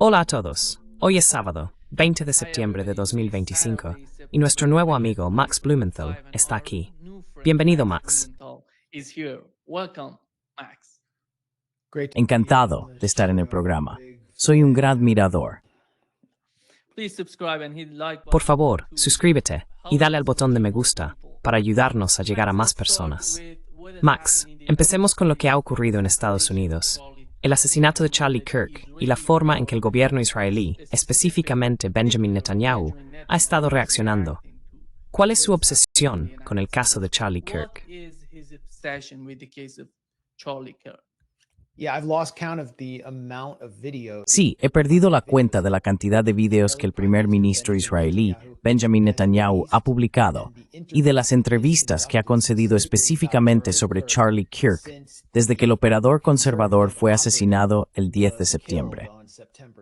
Hola a todos. Hoy es sábado, 20 de septiembre de 2025, y nuestro nuevo amigo Max Blumenthal está aquí. Bienvenido, Max. Encantado de estar en el programa. Soy un gran admirador. Por favor, suscríbete y dale al botón de me gusta para ayudarnos a llegar a más personas. Max, empecemos con lo que ha ocurrido en Estados Unidos. El asesinato de Charlie Kirk y la forma en que el gobierno israelí, específicamente Benjamin Netanyahu, ha estado reaccionando. ¿Cuál es su obsesión con el caso de Charlie Kirk? Sí, he perdido la cuenta de la cantidad de videos que el primer ministro israelí, Benjamin Netanyahu, ha publicado y de las entrevistas que ha concedido específicamente sobre Charlie Kirk desde que el operador conservador fue asesinado el 10 de septiembre.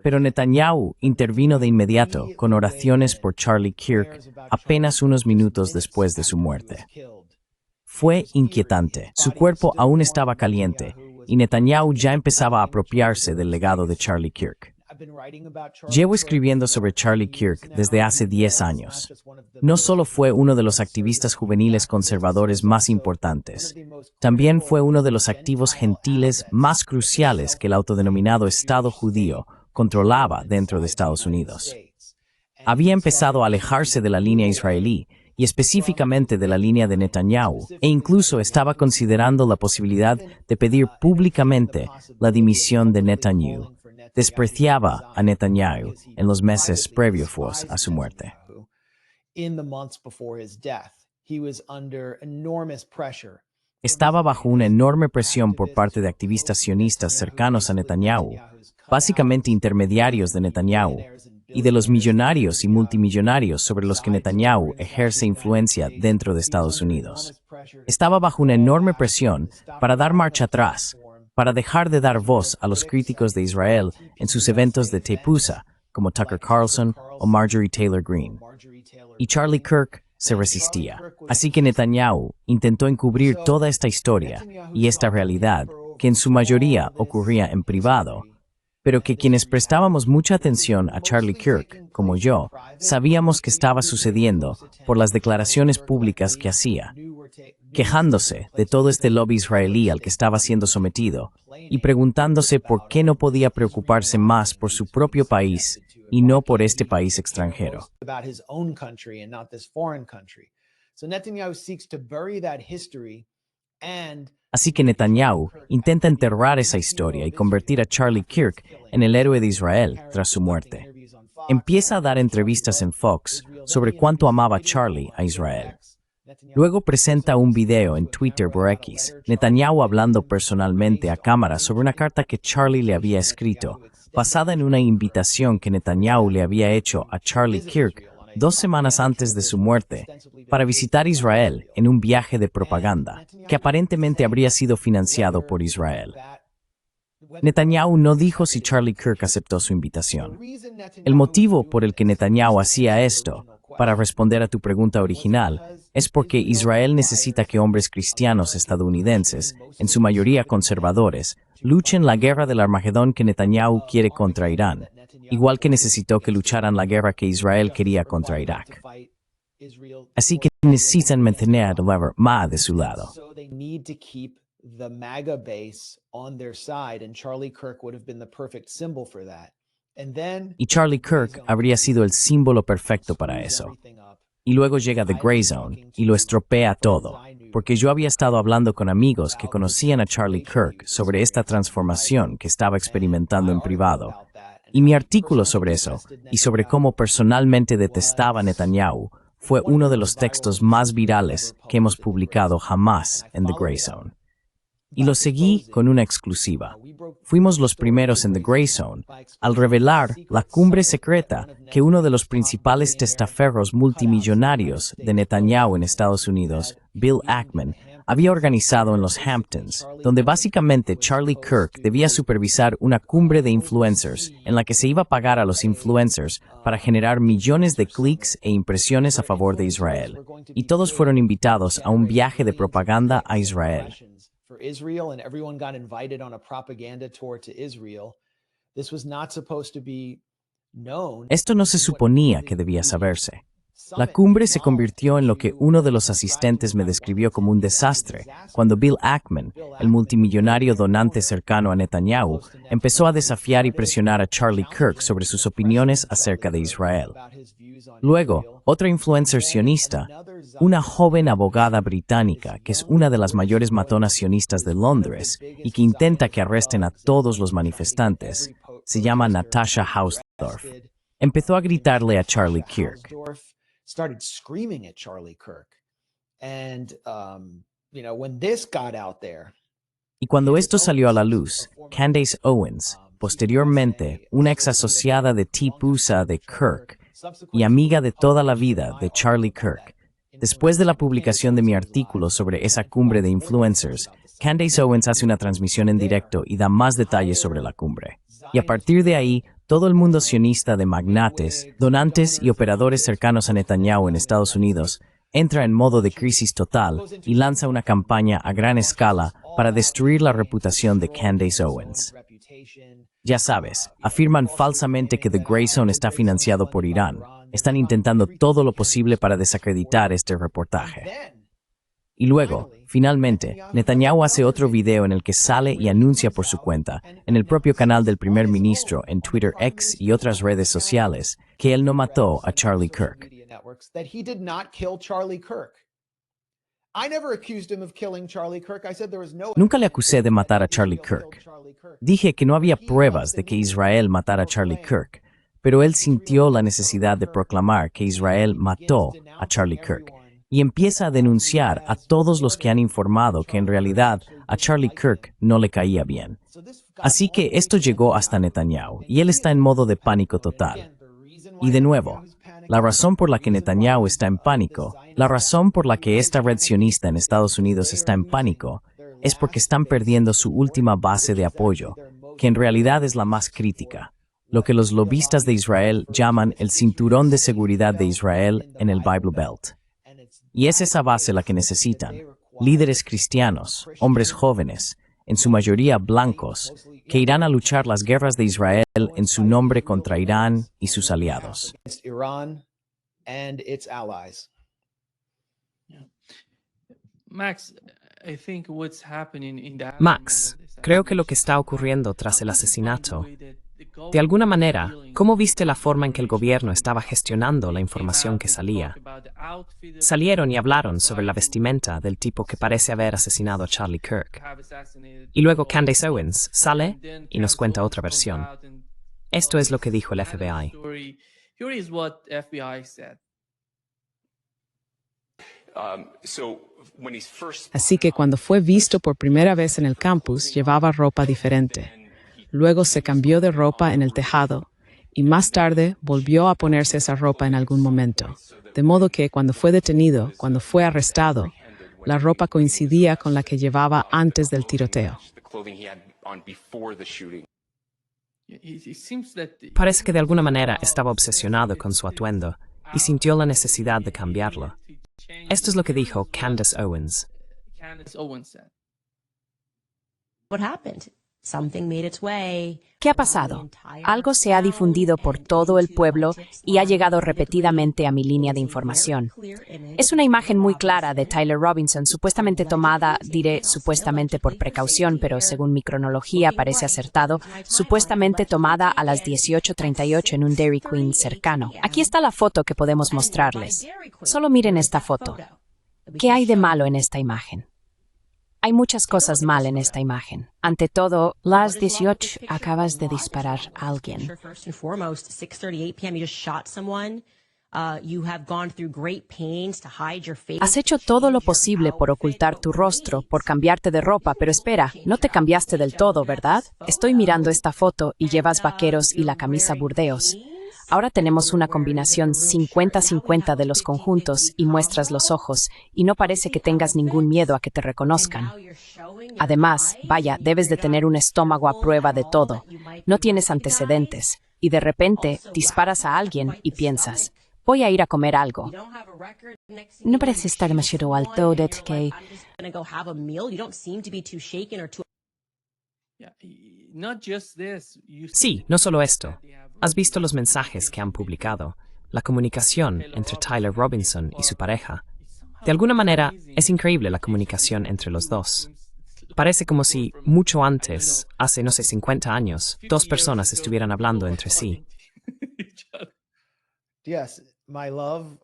Pero Netanyahu intervino de inmediato con oraciones por Charlie Kirk apenas unos minutos después de su muerte. Fue inquietante. Su cuerpo aún estaba caliente y Netanyahu ya empezaba a apropiarse del legado de Charlie Kirk. Llevo escribiendo sobre Charlie Kirk desde hace 10 años. No solo fue uno de los activistas juveniles conservadores más importantes, también fue uno de los activos gentiles más cruciales que el autodenominado Estado judío controlaba dentro de Estados Unidos. Había empezado a alejarse de la línea israelí y específicamente de la línea de Netanyahu, e incluso estaba considerando la posibilidad de pedir públicamente la dimisión de Netanyahu. Despreciaba a Netanyahu en los meses previos a su muerte. Estaba bajo una enorme presión por parte de activistas sionistas cercanos a Netanyahu, básicamente intermediarios de Netanyahu, y de los millonarios y multimillonarios sobre los que Netanyahu ejerce influencia dentro de Estados Unidos. Estaba bajo una enorme presión para dar marcha atrás, para dejar de dar voz a los críticos de Israel en sus eventos de Tepusa, como Tucker Carlson o Marjorie Taylor Greene. Y Charlie Kirk se resistía. Así que Netanyahu intentó encubrir toda esta historia y esta realidad, que en su mayoría ocurría en privado, pero que quienes prestábamos mucha atención a Charlie Kirk, como yo, sabíamos que estaba sucediendo por las declaraciones públicas que hacía, quejándose de todo este lobby israelí al que estaba siendo sometido y preguntándose por qué no podía preocuparse más por su propio país y no por este país extranjero. Así que Netanyahu intenta enterrar esa historia y convertir a Charlie Kirk en el héroe de Israel tras su muerte. Empieza a dar entrevistas en Fox sobre cuánto amaba Charlie a Israel. Luego presenta un video en Twitter por X, Netanyahu hablando personalmente a cámara sobre una carta que Charlie le había escrito, basada en una invitación que Netanyahu le había hecho a Charlie Kirk 2 semanas antes de su muerte, para visitar Israel en un viaje de propaganda, que aparentemente habría sido financiado por Israel. Netanyahu no dijo si Charlie Kirk aceptó su invitación. El motivo por el que Netanyahu hacía esto, para responder a tu pregunta original, es porque Israel necesita que hombres cristianos estadounidenses, en su mayoría conservadores, luchen la guerra del Armagedón que Netanyahu quiere contra Irán, igual que necesitó que lucharan la guerra que Israel quería contra Irak. Así que necesitan mantener a la MAGA de su lado. The MAGA base on their side, and Charlie Kirk would have been the perfect symbol for that. Y Charlie Kirk habría sido el símbolo perfecto para eso. Y luego llega The Grey Zone y lo estropea todo, porque yo había estado hablando con amigos que conocían a Charlie Kirk sobre esta transformación que estaba experimentando en privado. Y mi artículo sobre eso, y sobre cómo personalmente detestaba a Netanyahu, fue uno de los textos más virales que hemos publicado jamás en The Grey Zone. Y lo seguí con una exclusiva. Fuimos los primeros en The Grey Zone al revelar la cumbre secreta que uno de los principales testaferros multimillonarios de Netanyahu en Estados Unidos, Bill Ackman, había organizado en los Hamptons, donde básicamente Charlie Kirk debía supervisar una cumbre de influencers en la que se iba a pagar a los influencers para generar millones de clics e impresiones a favor de Israel. Y todos fueron invitados a un viaje de propaganda a Israel. For Israel, and everyone got invited on a propaganda tour to Israel. This was not supposed to be known. Esto no se suponía que debía saberse. La cumbre se convirtió en lo que uno de los asistentes me describió como un desastre, cuando Bill Ackman, el multimillonario donante cercano a Netanyahu, empezó a desafiar y presionar a Charlie Kirk sobre sus opiniones acerca de Israel. Luego, otra influencer sionista, una joven abogada británica que es una de las mayores matonas sionistas de Londres y que intenta que arresten a todos los manifestantes, se llama Natasha Hausdorff, empezó a gritarle a Charlie Kirk. Started screaming at Charlie Kirk. And, when this got out there. Y cuando esto salió a la luz, Candace Owens, posteriormente una ex asociada de Tipusa de Kirk y amiga de toda la vida de Charlie Kirk, después de la publicación de mi artículo sobre esa cumbre de influencers, Candace Owens hace una transmisión en directo y da más detalles sobre la cumbre. Y a partir de ahí, todo el mundo sionista de magnates, donantes y operadores cercanos a Netanyahu en Estados Unidos entra en modo de crisis total y lanza una campaña a gran escala para destruir la reputación de Candace Owens. Ya sabes, afirman falsamente que The Grey Zone está financiado por Irán. Están intentando todo lo posible para desacreditar este reportaje. Y luego, finalmente, Netanyahu hace otro video en el que sale y anuncia por su cuenta, en el propio canal del primer ministro, en Twitter X y otras redes sociales, que él no mató a Charlie Kirk. Nunca le acusé de matar a Charlie Kirk. Dije que no había pruebas de que Israel matara a Charlie Kirk, pero él sintió la necesidad de proclamar que Israel mató a Charlie Kirk. Y empieza a denunciar a todos los que han informado que en realidad a Charlie Kirk no le caía bien. Así que esto llegó hasta Netanyahu, y él está en modo de pánico total. Y de nuevo, la razón por la que Netanyahu está en pánico, la razón por la que esta red sionista en Estados Unidos está en pánico, es porque están perdiendo su última base de apoyo, que en realidad es la más crítica, lo que los lobistas de Israel llaman el cinturón de seguridad de Israel en el Bible Belt. Y es esa base la que necesitan, líderes cristianos, hombres jóvenes, en su mayoría blancos, que irán a luchar las guerras de Israel en su nombre contra Irán y sus aliados. Max, creo que lo que está ocurriendo tras el asesinato, de alguna manera, ¿cómo viste la forma en que el gobierno estaba gestionando la información que salía? Salieron y hablaron sobre la vestimenta del tipo que parece haber asesinado a Charlie Kirk. Y luego Candace Owens sale y nos cuenta otra versión. Esto es lo que dijo el FBI. Así que cuando fue visto por primera vez en el campus, llevaba ropa diferente. Luego se cambió de ropa en el tejado y más tarde volvió a ponerse esa ropa en algún momento. De modo que cuando fue detenido, cuando fue arrestado, la ropa coincidía con la que llevaba antes del tiroteo. Parece que de alguna manera estaba obsesionado con su atuendo y sintió la necesidad de cambiarlo. Esto es lo que dijo Candace Owens. What happened? Something made its way. ¿Qué ha pasado? Algo se ha difundido por todo el pueblo y ha llegado repetidamente a mi línea de información. Es una imagen muy clara de Tyler Robinson, supuestamente tomada, diré supuestamente por precaución, pero según mi cronología parece acertado, supuestamente tomada a las 18:38 en un Dairy Queen cercano. Aquí está la foto que podemos mostrarles. Solo miren esta foto. ¿Qué hay de malo en esta imagen? Hay muchas cosas mal en esta imagen. Ante todo, las 18 acabas de disparar a alguien. Has hecho todo lo posible por ocultar tu rostro, por cambiarte de ropa, pero espera, no te cambiaste del todo, ¿verdad? Estoy mirando esta foto y llevas vaqueros y la camisa burdeos. Ahora tenemos una combinación 50-50 de los conjuntos y muestras los ojos, y no parece que tengas ningún miedo a que te reconozcan. Además, vaya, debes de tener un estómago a prueba de todo. No tienes antecedentes, y de repente disparas a alguien y piensas, voy a ir a comer algo. No parece estar demasiado alto, que... Sí, no solo esto. ¿Has visto los mensajes que han publicado? La comunicación entre Tyler Robinson y su pareja. De alguna manera, es increíble la comunicación entre los dos. Parece como si, mucho antes, hace, no sé, 50 años, dos personas estuvieran hablando entre sí. Yes, my love,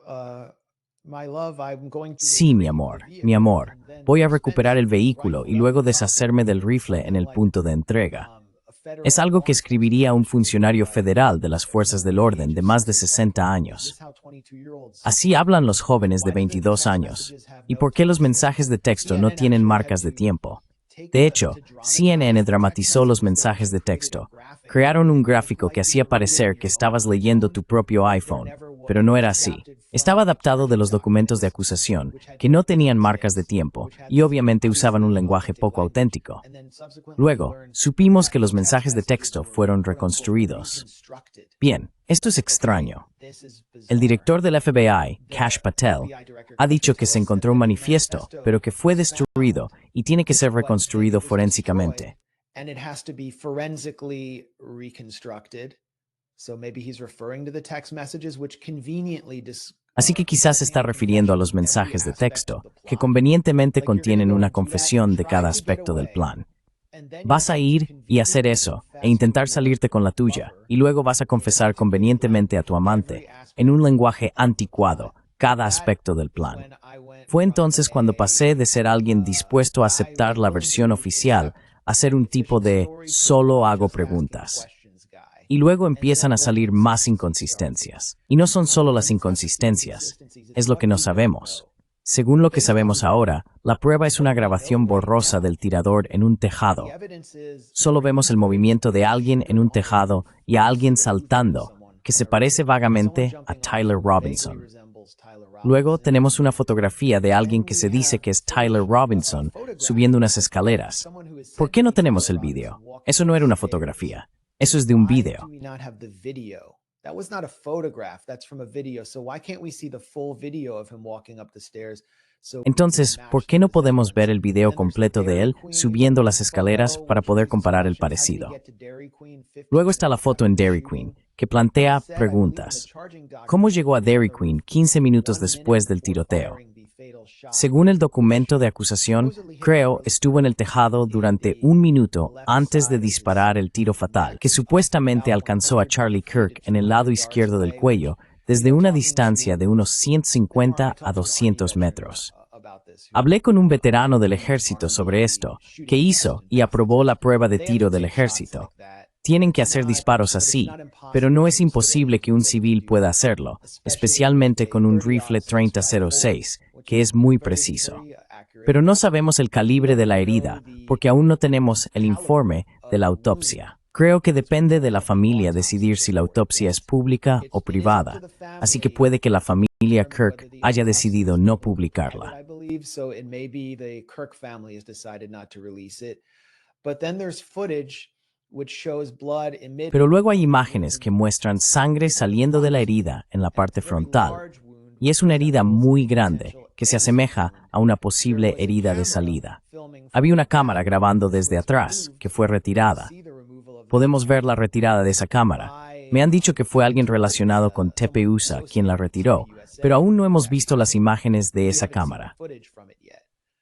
I'm going to Sí, mi amor, mi amor. Voy a recuperar el vehículo y luego deshacerme del rifle en el punto de entrega. Es algo que escribiría un funcionario federal de las fuerzas del orden de más de 60 años. Así hablan los jóvenes de 22 años. ¿Y por qué los mensajes de texto no tienen marcas de tiempo? De hecho, CNN dramatizó los mensajes de texto. Crearon un gráfico que hacía parecer que estabas leyendo tu propio iPhone, pero no era así. Estaba adaptado de los documentos de acusación, que no tenían marcas de tiempo y obviamente usaban un lenguaje poco auténtico. Luego, supimos que los mensajes de texto fueron reconstruidos. Bien, esto es extraño. El director del FBI, Kash Patel, ha dicho que se encontró un manifiesto, pero que fue destruido y tiene que ser reconstruido forensicamente. And it has to be forensically reconstructed. So maybe he's referring to the text messages which conveniently Así que quizás se está refiriendo a los mensajes de texto, que convenientemente contienen una confesión de cada aspecto del plan. Vas a ir y hacer eso, e intentar salirte con la tuya, y luego vas a confesar convenientemente a tu amante, en un lenguaje anticuado, cada aspecto del plan. Fue entonces cuando pasé de ser alguien dispuesto a aceptar la versión oficial a ser un tipo de solo hago preguntas. Y luego empiezan a salir más inconsistencias. Y no son solo las inconsistencias, es lo que no sabemos. Según lo que sabemos ahora, la prueba es una grabación borrosa del tirador en un tejado. Solo vemos el movimiento de alguien en un tejado y a alguien saltando, que se parece vagamente a Tyler Robinson. Luego tenemos una fotografía de alguien que se dice que es Tyler Robinson subiendo unas escaleras. ¿Por qué no tenemos el video? Eso no era una fotografía. Eso es de un video. That was not a photograph, that's from a video. So why can't we see the full video of him walking up the stairs? Entonces, ¿por qué no podemos ver el video completo de él subiendo las escaleras para poder comparar el parecido? Luego está la foto en Dairy Queen, que plantea preguntas. ¿Cómo llegó a Dairy Queen 15 minutos después del tiroteo? Según el documento de acusación, creo estuvo en el tejado durante 1 minuto antes de disparar el tiro fatal, que supuestamente alcanzó a Charlie Kirk en el lado izquierdo del cuello desde una distancia de unos 150 a 200 metros. Hablé con un veterano del ejército sobre esto, que hizo y aprobó la prueba de tiro del ejército. Tienen que hacer disparos así, pero no es imposible que un civil pueda hacerlo, especialmente con un rifle 30-06, que es muy preciso. Pero no sabemos el calibre de la herida, porque aún no tenemos el informe de la autopsia. Creo que depende de la familia decidir si la autopsia es pública o privada, así que puede que la familia Kirk haya decidido no publicarla. Pero luego hay imágenes que muestran sangre saliendo de la herida en la parte frontal, y es una herida muy grande que se asemeja a una posible herida de salida. Había una cámara grabando desde atrás, que fue retirada. Podemos ver la retirada de esa cámara. Me han dicho que fue alguien relacionado con TPUSA quien la retiró, pero aún no hemos visto las imágenes de esa cámara.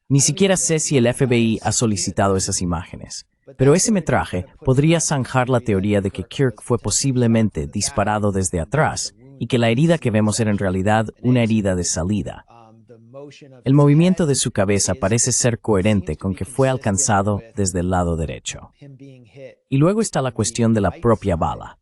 Ni siquiera sé si el FBI ha solicitado esas imágenes. Pero ese metraje podría zanjar la teoría de que Kirk fue posiblemente disparado desde atrás y que la herida que vemos era en realidad una herida de salida. El movimiento de su cabeza parece ser coherente con que fue alcanzado desde el lado derecho. Y luego está la cuestión de la propia bala.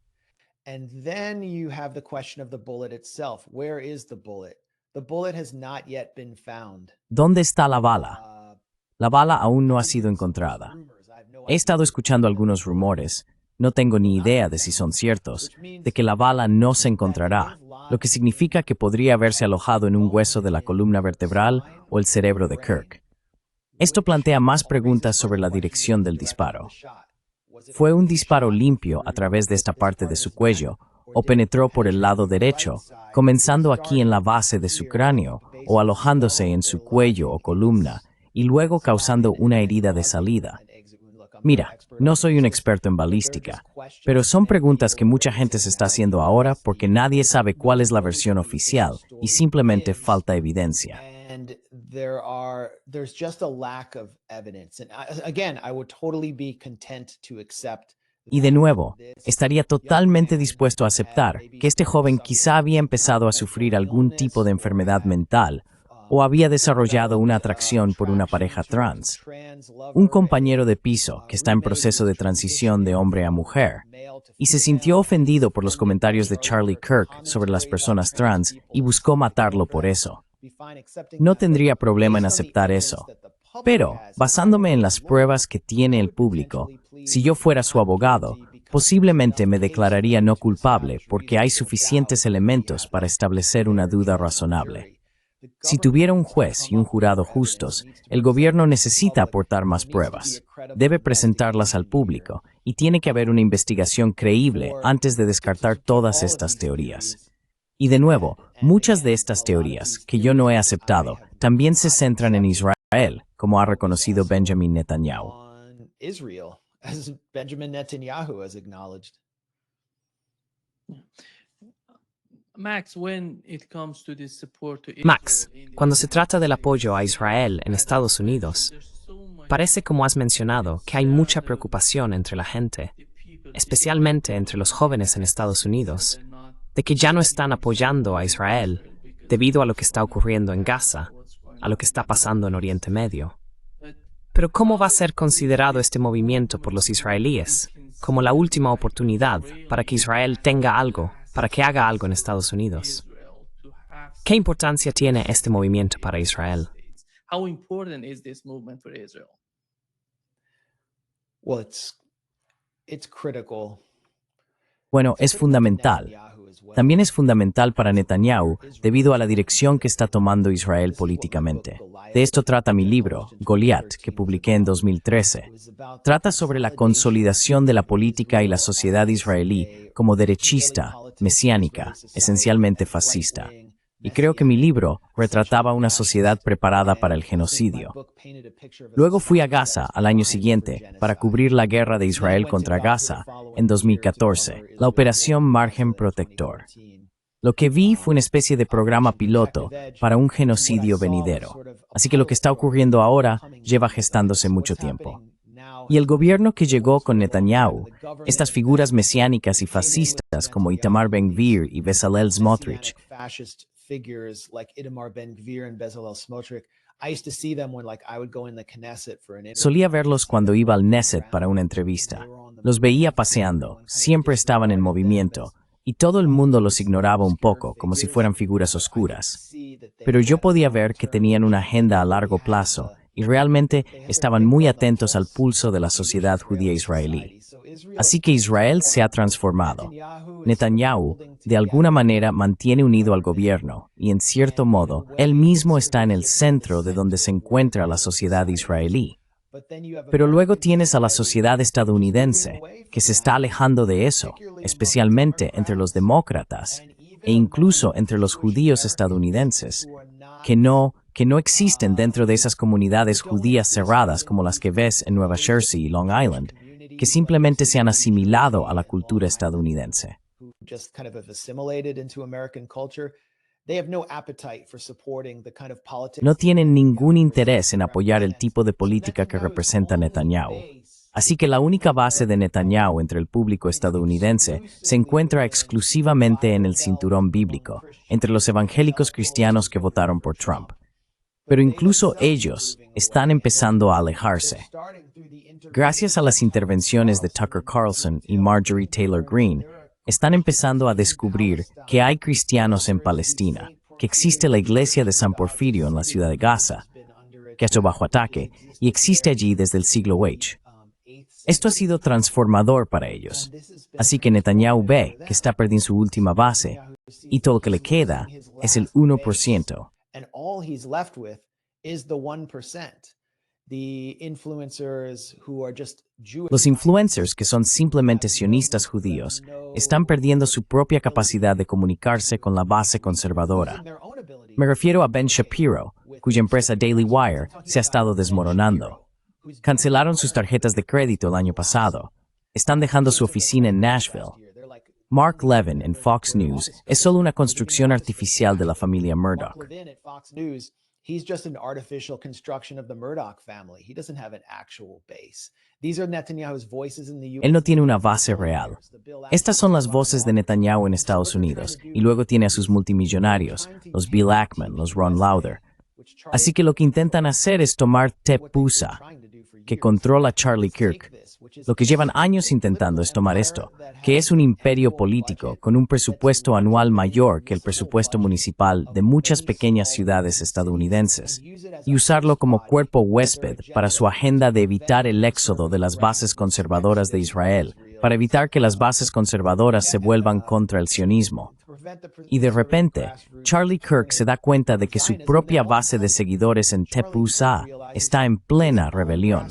¿Dónde está la bala? La bala aún no ha sido encontrada. He estado escuchando algunos rumores, no tengo ni idea de si son ciertos, de que la bala no se encontrará, lo que significa que podría haberse alojado en un hueso de la columna vertebral o el cerebro de Kirk. Esto plantea más preguntas sobre la dirección del disparo. ¿Fue un disparo limpio a través de esta parte de su cuello o penetró por el lado derecho, comenzando aquí en la base de su cráneo o alojándose en su cuello o columna y luego causando una herida de salida? Mira, no soy un experto en balística, pero son preguntas que mucha gente se está haciendo ahora porque nadie sabe cuál es la versión oficial y simplemente falta evidencia. And there's just a lack of evidence. And again, I would totally be content to accept. Y de nuevo, estaría totalmente dispuesto a aceptar que este joven quizá había empezado a sufrir algún tipo de enfermedad mental o había desarrollado una atracción por una pareja trans. Un compañero de piso que está en proceso de transición de hombre a mujer y se sintió ofendido por los comentarios de Charlie Kirk sobre las personas trans y buscó matarlo por eso. No tendría problema en aceptar eso. Pero, basándome en las pruebas que tiene el público, si yo fuera su abogado, posiblemente me declararía no culpable porque hay suficientes elementos para establecer una duda razonable. Si tuviera un juez y un jurado justos, el gobierno necesita aportar más pruebas. Debe presentarlas al público y tiene que haber una investigación creíble antes de descartar todas estas teorías. Y de nuevo, muchas de estas teorías, que yo no he aceptado, también se centran en Israel, como ha reconocido Benjamin Netanyahu. Israel, as Benjamin Netanyahu has acknowledged. Max, cuando se trata del apoyo a Israel en Estados Unidos, parece, como has mencionado, que hay mucha preocupación entre la gente, especialmente entre los jóvenes en Estados Unidos, de que ya no están apoyando a Israel debido a lo que está ocurriendo en Gaza, a lo que está pasando en Oriente Medio. Pero ¿cómo va a ser considerado este movimiento por los israelíes como la última oportunidad para que Israel tenga algo, para que haga algo en Estados Unidos? ¿Qué importancia tiene este movimiento para Israel? Well, it's critical. Bueno, es fundamental. También es fundamental para Netanyahu debido a la dirección que está tomando Israel políticamente. De esto trata mi libro, Goliat, que publiqué en 2013. Trata sobre la consolidación de la política y la sociedad israelí como derechista, mesiánica, esencialmente fascista. Y creo que mi libro retrataba una sociedad preparada para el genocidio. Luego fui a Gaza al año siguiente para cubrir la guerra de Israel contra Gaza en 2014, la Operación Margen Protector. Lo que vi fue una especie de programa piloto para un genocidio venidero. Así que lo que está ocurriendo ahora lleva gestándose mucho tiempo. Y el gobierno que llegó con Netanyahu, estas figuras mesiánicas y fascistas como Itamar Ben-Gvir y Bezalel Smotrich, Figures like Itamar Ben-Gvir and Bezalel Smotrich. I used to see them when I would go in the Knesset for an interview. Solía verlos cuando iba al Knesset para una entrevista. Los veía paseando, siempre estaban en movimiento, y todo el mundo los ignoraba un poco, como si fueran figuras oscuras. Pero yo podía ver que tenían una agenda a largo plazo y realmente estaban muy atentos al pulso de la sociedad judía israelí. Así que Israel se ha transformado. Netanyahu, de alguna manera, mantiene unido al gobierno y, en cierto modo, él mismo está en el centro de donde se encuentra la sociedad israelí. Pero luego tienes a la sociedad estadounidense, que se está alejando de eso, especialmente entre los demócratas e incluso entre los judíos estadounidenses, que no existen dentro de esas comunidades judías cerradas como las que ves en Nueva Jersey y Long Island, que simplemente se han asimilado a la cultura estadounidense. No tienen ningún interés en apoyar el tipo de política que representa Netanyahu. Así que la única base de Netanyahu entre el público estadounidense se encuentra exclusivamente en el cinturón bíblico, entre los evangélicos cristianos que votaron por Trump. Pero incluso ellos están empezando a alejarse. Gracias a las intervenciones de Tucker Carlson y Marjorie Taylor Greene, están empezando a descubrir que hay cristianos en Palestina, que existe la iglesia de San Porfirio en la ciudad de Gaza, que ha estado bajo ataque y existe allí desde el siglo H. Esto ha sido transformador para ellos. Así que Netanyahu ve que está perdiendo su última base y todo lo que le queda es el 1%. Los influencers, que son simplemente sionistas judíos, están perdiendo su propia capacidad de comunicarse con la base conservadora. Me refiero a Ben Shapiro, cuya empresa Daily Wire se ha estado desmoronando. Cancelaron sus tarjetas de crédito el año pasado. Están dejando su oficina en Nashville. Mark Levin en Fox News es solo una construcción artificial de la familia Murdoch. Levin at Fox News, he's just an artificial construction of the Murdoch family. He doesn't have an actual base. These are Netanyahu's voices in the US. Él no tiene una base real. Estas son las voces de Netanyahu en Estados Unidos, y luego tiene a sus multimillonarios, los Bill Ackman, los Ron Lauder. Así que lo que intentan hacer es tomar Tepusa, que controla Charlie Kirk. Lo que llevan años intentando es tomar esto, que es un imperio político con un presupuesto anual mayor que el presupuesto municipal de muchas pequeñas ciudades estadounidenses, y usarlo como cuerpo huésped para su agenda de evitar el éxodo de las bases conservadoras de Israel, para evitar que las bases conservadoras se vuelvan contra el sionismo. Y de repente, Charlie Kirk se da cuenta de que su propia base de seguidores en Tepusa está en plena rebelión.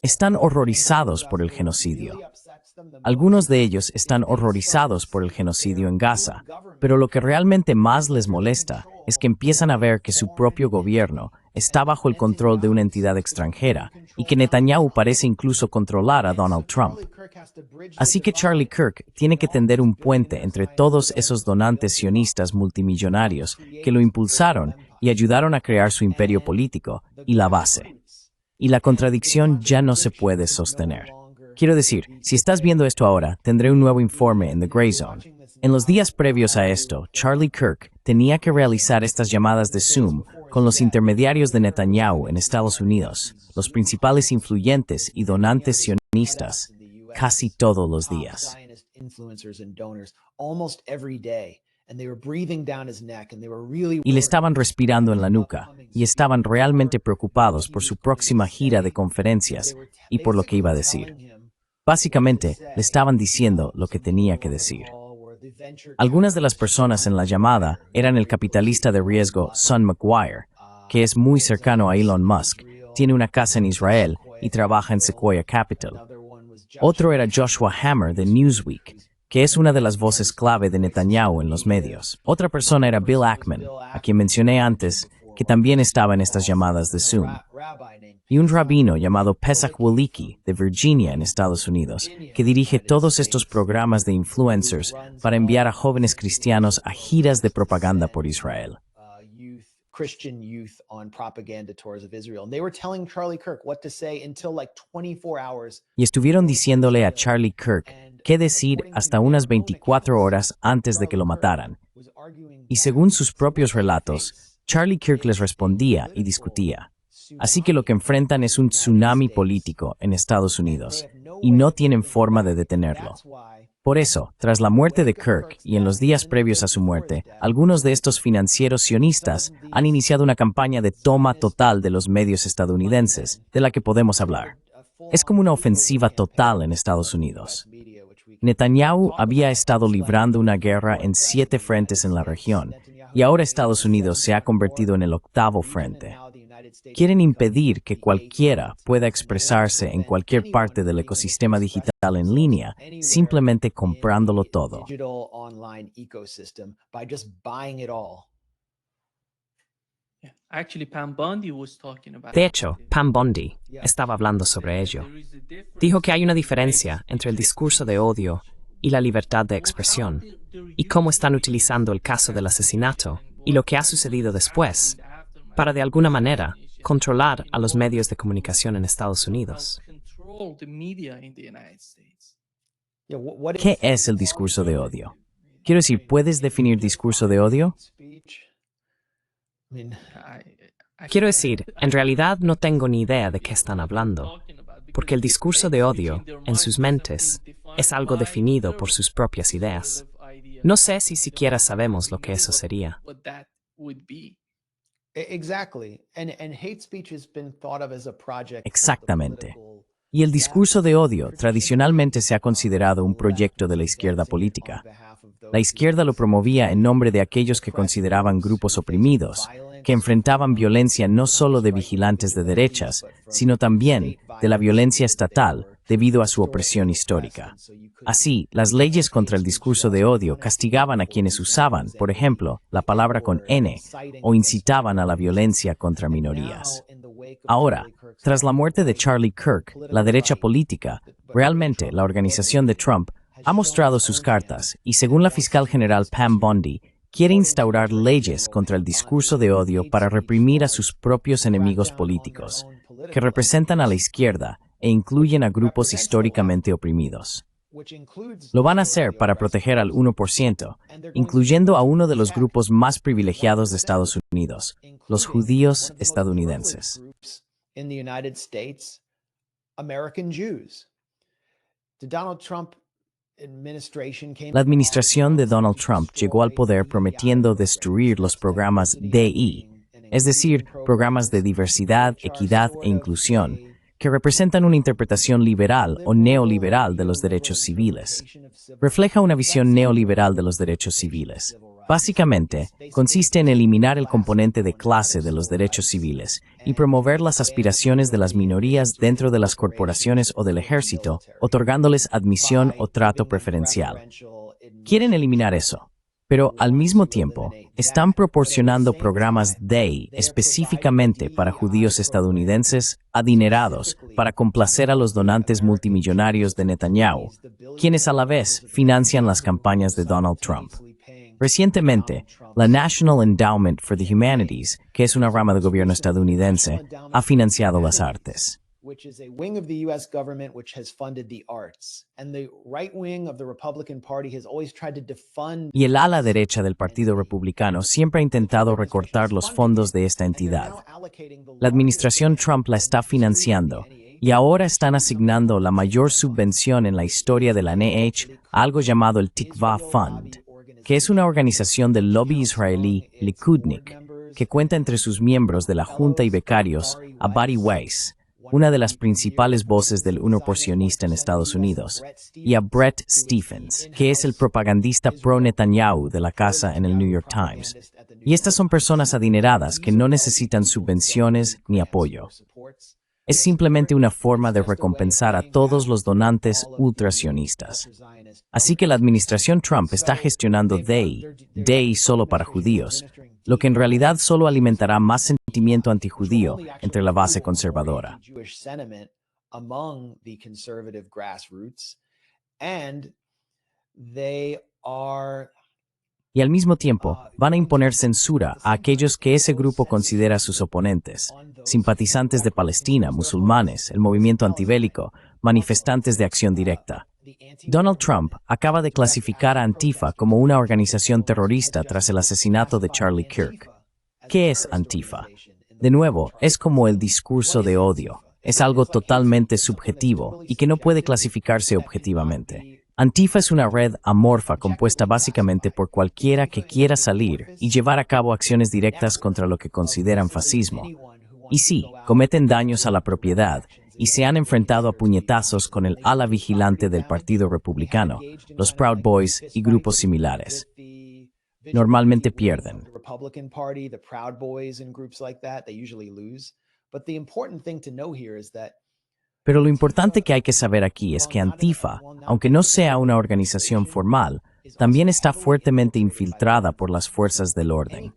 Están horrorizados por el genocidio. Algunos de ellos están horrorizados por el genocidio en Gaza, pero lo que realmente más les molesta es que empiezan a ver que su propio gobierno está bajo el control de una entidad extranjera y que Netanyahu parece incluso controlar a Donald Trump. Así que Charlie Kirk tiene que tender un puente entre todos esos donantes sionistas multimillonarios que lo impulsaron y ayudaron a crear su imperio político y la base. Y la contradicción ya no se puede sostener. Quiero decir, si estás viendo esto ahora, tendré un nuevo informe en The Grey Zone. En los días previos a esto, Charlie Kirk tenía que realizar estas llamadas de Zoom con los intermediarios de Netanyahu en Estados Unidos, los principales influyentes y donantes sionistas, casi todos los días. Y le estaban respirando en la nuca, y estaban realmente preocupados por su próxima gira de conferencias y por lo que iba a decir. Básicamente, le estaban diciendo lo que tenía que decir. Algunas de las personas en la llamada eran el capitalista de riesgo Sean McGuire, que es muy cercano a Elon Musk, tiene una casa en Israel y trabaja en Sequoia Capital. Otro era Joshua Hammer de Newsweek, que es una de las voces clave de Netanyahu en los medios. Otra persona era Bill Ackman, a quien mencioné antes, que también estaba en estas llamadas de Zoom. Y un rabino llamado Pesach Wolicki, de Virginia, en Estados Unidos, que dirige todos estos programas de influencers para enviar a jóvenes cristianos a giras de propaganda por Israel. Christian youth on propaganda tours of Israel. And they were telling Charlie Kirk what to say until like 24 hours. Y estuvieron diciéndole a Charlie Kirk qué decir hasta unas 24 horas antes de que lo mataran. Y según sus propios relatos, Charlie Kirk les respondía y discutía. Así que lo que enfrentan es un tsunami político en Estados Unidos, y no tienen forma de detenerlo. Por eso, tras la muerte de Kirk y en los días previos a su muerte, algunos de estos financieros sionistas han iniciado una campaña de toma total de los medios estadounidenses, de la que podemos hablar. Es como una ofensiva total en Estados Unidos. Netanyahu había estado librando una guerra en 7 frentes en la región, y ahora Estados Unidos se ha convertido en el 8º frente. Quieren impedir que cualquiera pueda expresarse en cualquier parte del ecosistema digital en línea, simplemente comprándolo todo. De hecho, Pam Bondi estaba hablando sobre ello. Dijo que hay una diferencia entre el discurso de odio y la libertad de expresión, y cómo están utilizando el caso del asesinato y lo que ha sucedido después para, de alguna manera, controlar a los medios de comunicación en Estados Unidos. ¿Qué es el discurso de odio? Quiero decir, ¿puedes definir discurso de odio? Quiero decir, en realidad no tengo ni idea de qué están hablando, porque el discurso de odio, en sus mentes, es algo definido por sus propias ideas. No sé si siquiera sabemos lo que eso sería. Exactamente. Y el discurso de odio tradicionalmente se ha considerado un proyecto de la izquierda política. La izquierda lo promovía en nombre de aquellos que consideraban grupos oprimidos, que enfrentaban violencia no solo de vigilantes de derechas, sino también de la violencia estatal debido a su opresión histórica. Así, las leyes contra el discurso de odio castigaban a quienes usaban, por ejemplo, la palabra con N o incitaban a la violencia contra minorías. Ahora, tras la muerte de Charlie Kirk, la derecha política, realmente la organización de Trump, ha mostrado sus cartas y, según la fiscal general Pam Bondi, quiere instaurar leyes contra el discurso de odio para reprimir a sus propios enemigos políticos, que representan a la izquierda e incluyen a grupos históricamente oprimidos. Lo van a hacer para proteger al 1%, incluyendo a uno de los grupos más privilegiados de Estados Unidos, los judíos estadounidenses. La administración de Donald Trump llegó al poder prometiendo destruir los programas DI, es decir, programas de diversidad, equidad e inclusión, que representan una interpretación liberal o neoliberal de los derechos civiles. Refleja una visión neoliberal de los derechos civiles. Básicamente, consiste en eliminar el componente de clase de los derechos civiles y promover las aspiraciones de las minorías dentro de las corporaciones o del ejército, otorgándoles admisión o trato preferencial. Quieren eliminar eso, pero al mismo tiempo están proporcionando programas DEI específicamente para judíos estadounidenses adinerados para complacer a los donantes multimillonarios de Netanyahu, quienes a la vez financian las campañas de Donald Trump. Recientemente, la National Endowment for the Humanities, que es una rama del gobierno estadounidense, ha financiado las artes. Y el ala derecha del Partido Republicano siempre ha intentado recortar los fondos de esta entidad. La administración Trump la está financiando y ahora están asignando la mayor subvención en la historia de la NH a algo llamado el Tikva Fund, que es una organización del lobby israelí Likudnik, que cuenta entre sus miembros de la Junta y becarios a Bari Weiss, una de las principales voces del 1% en Estados Unidos, y a Bret Stephens, que es el propagandista pro-Netanyahu de la casa en el New York Times. Y estas son personas adineradas que no necesitan subvenciones ni apoyo. Es simplemente una forma de recompensar a todos los donantes ultrasionistas. Así que la administración Trump está gestionando DEI solo para judíos, lo que en realidad solo alimentará más sentimiento antijudío entre la base conservadora. Y al mismo tiempo, van a imponer censura a aquellos que ese grupo considera sus oponentes, simpatizantes de Palestina, musulmanes, el movimiento antibélico, manifestantes de acción directa. Donald Trump acaba de clasificar a Antifa como una organización terrorista tras el asesinato de Charlie Kirk. ¿Qué es Antifa? De nuevo, es como el discurso de odio. Es algo totalmente subjetivo y que no puede clasificarse objetivamente. Antifa es una red amorfa compuesta básicamente por cualquiera que quiera salir y llevar a cabo acciones directas contra lo que consideran fascismo. Y sí, cometen daños a la propiedad y se han enfrentado a puñetazos con el ala vigilante del Partido Republicano, los Proud Boys y grupos similares. Normalmente pierden. Pero lo importante que hay que saber aquí es que Antifa, aunque no sea una organización formal, también está fuertemente infiltrada por las fuerzas del orden.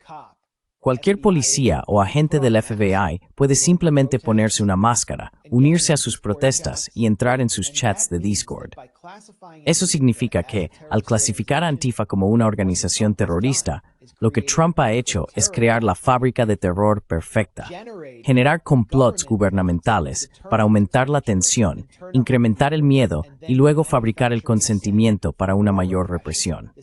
Cualquier policía o agente del FBI puede simplemente ponerse una máscara, unirse a sus protestas y entrar en sus chats de Discord. Eso significa que, al clasificar a Antifa como una organización terrorista, lo que Trump ha hecho es crear la fábrica de terror perfecta, generar complots gubernamentales para aumentar la tensión, incrementar el miedo y luego fabricar el consentimiento para una mayor represión.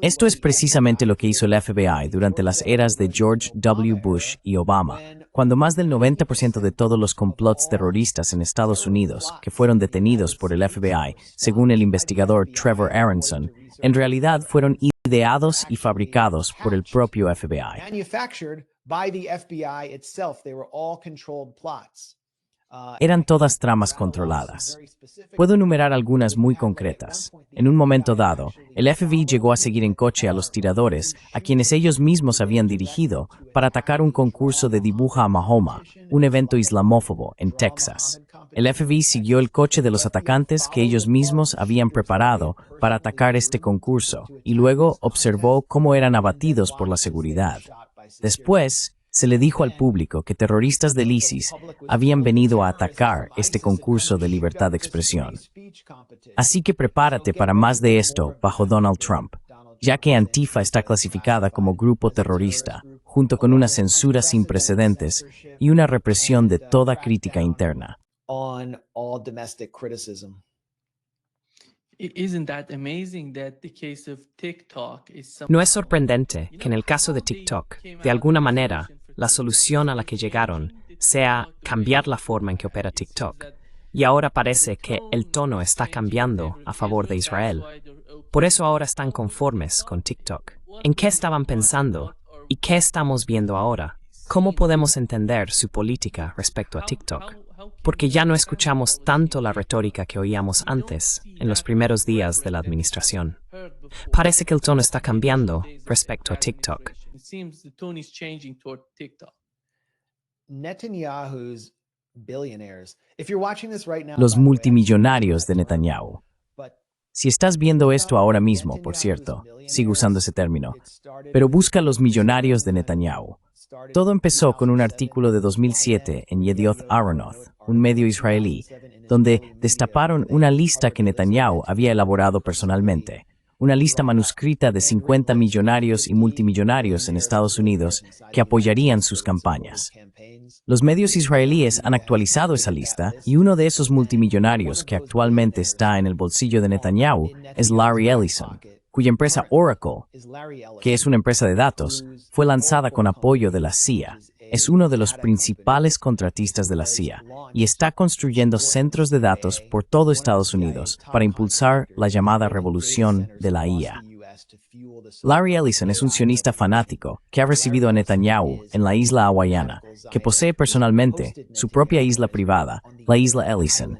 Esto es precisamente lo que hizo el FBI durante las eras de George W. Bush y Obama, cuando más del 90% de todos los complots terroristas en Estados Unidos que fueron detenidos por el FBI, según el investigador Trevor Aronson, en realidad fueron ideados y fabricados por el propio FBI. Eran todas tramas controladas. Puedo enumerar algunas muy concretas. En un momento dado, el FBI llegó a seguir en coche a los tiradores, a quienes ellos mismos habían dirigido, para atacar un concurso de dibuja a Mahoma, un evento islamófobo en Texas. El FBI siguió el coche de los atacantes que ellos mismos habían preparado para atacar este concurso y luego observó cómo eran abatidos por la seguridad. Después, se le dijo al público que terroristas del ISIS habían venido a atacar este concurso de libertad de expresión. Así que prepárate para más de esto bajo Donald Trump, ya que Antifa está clasificada como grupo terrorista, junto con una censura sin precedentes y una represión de toda crítica interna. ¿No es sorprendente que en el caso de TikTok, de alguna manera, la solución a la que llegaron sea cambiar la forma en que opera TikTok? Y ahora parece que el tono está cambiando a favor de Israel. Por eso ahora están conformes con TikTok. ¿En qué estaban pensando? ¿Y qué estamos viendo ahora? ¿Cómo podemos entender su política respecto a TikTok? Porque ya no escuchamos tanto la retórica que oíamos antes, en los primeros días de la administración. Parece que el tono está cambiando respecto a TikTok. Los multimillonarios de Netanyahu. Si estás viendo esto ahora mismo, por cierto, sigo usando ese término, pero busca los millonarios de Netanyahu. Todo empezó con un artículo de 2007 en Yedioth Ahronoth, un medio israelí, donde destaparon una lista que Netanyahu había elaborado personalmente, una lista manuscrita de 50 millonarios y multimillonarios en Estados Unidos que apoyarían sus campañas. Los medios israelíes han actualizado esa lista y uno de esos multimillonarios que actualmente está en el bolsillo de Netanyahu es Larry Ellison, cuya empresa Oracle, que es una empresa de datos, fue lanzada con apoyo de la CIA. Es uno de los principales contratistas de la CIA y está construyendo centros de datos por todo Estados Unidos para impulsar la llamada revolución de la IA. Larry Ellison es un sionista fanático que ha recibido a Netanyahu en la isla hawaiana, que posee personalmente su propia isla privada, la isla Ellison.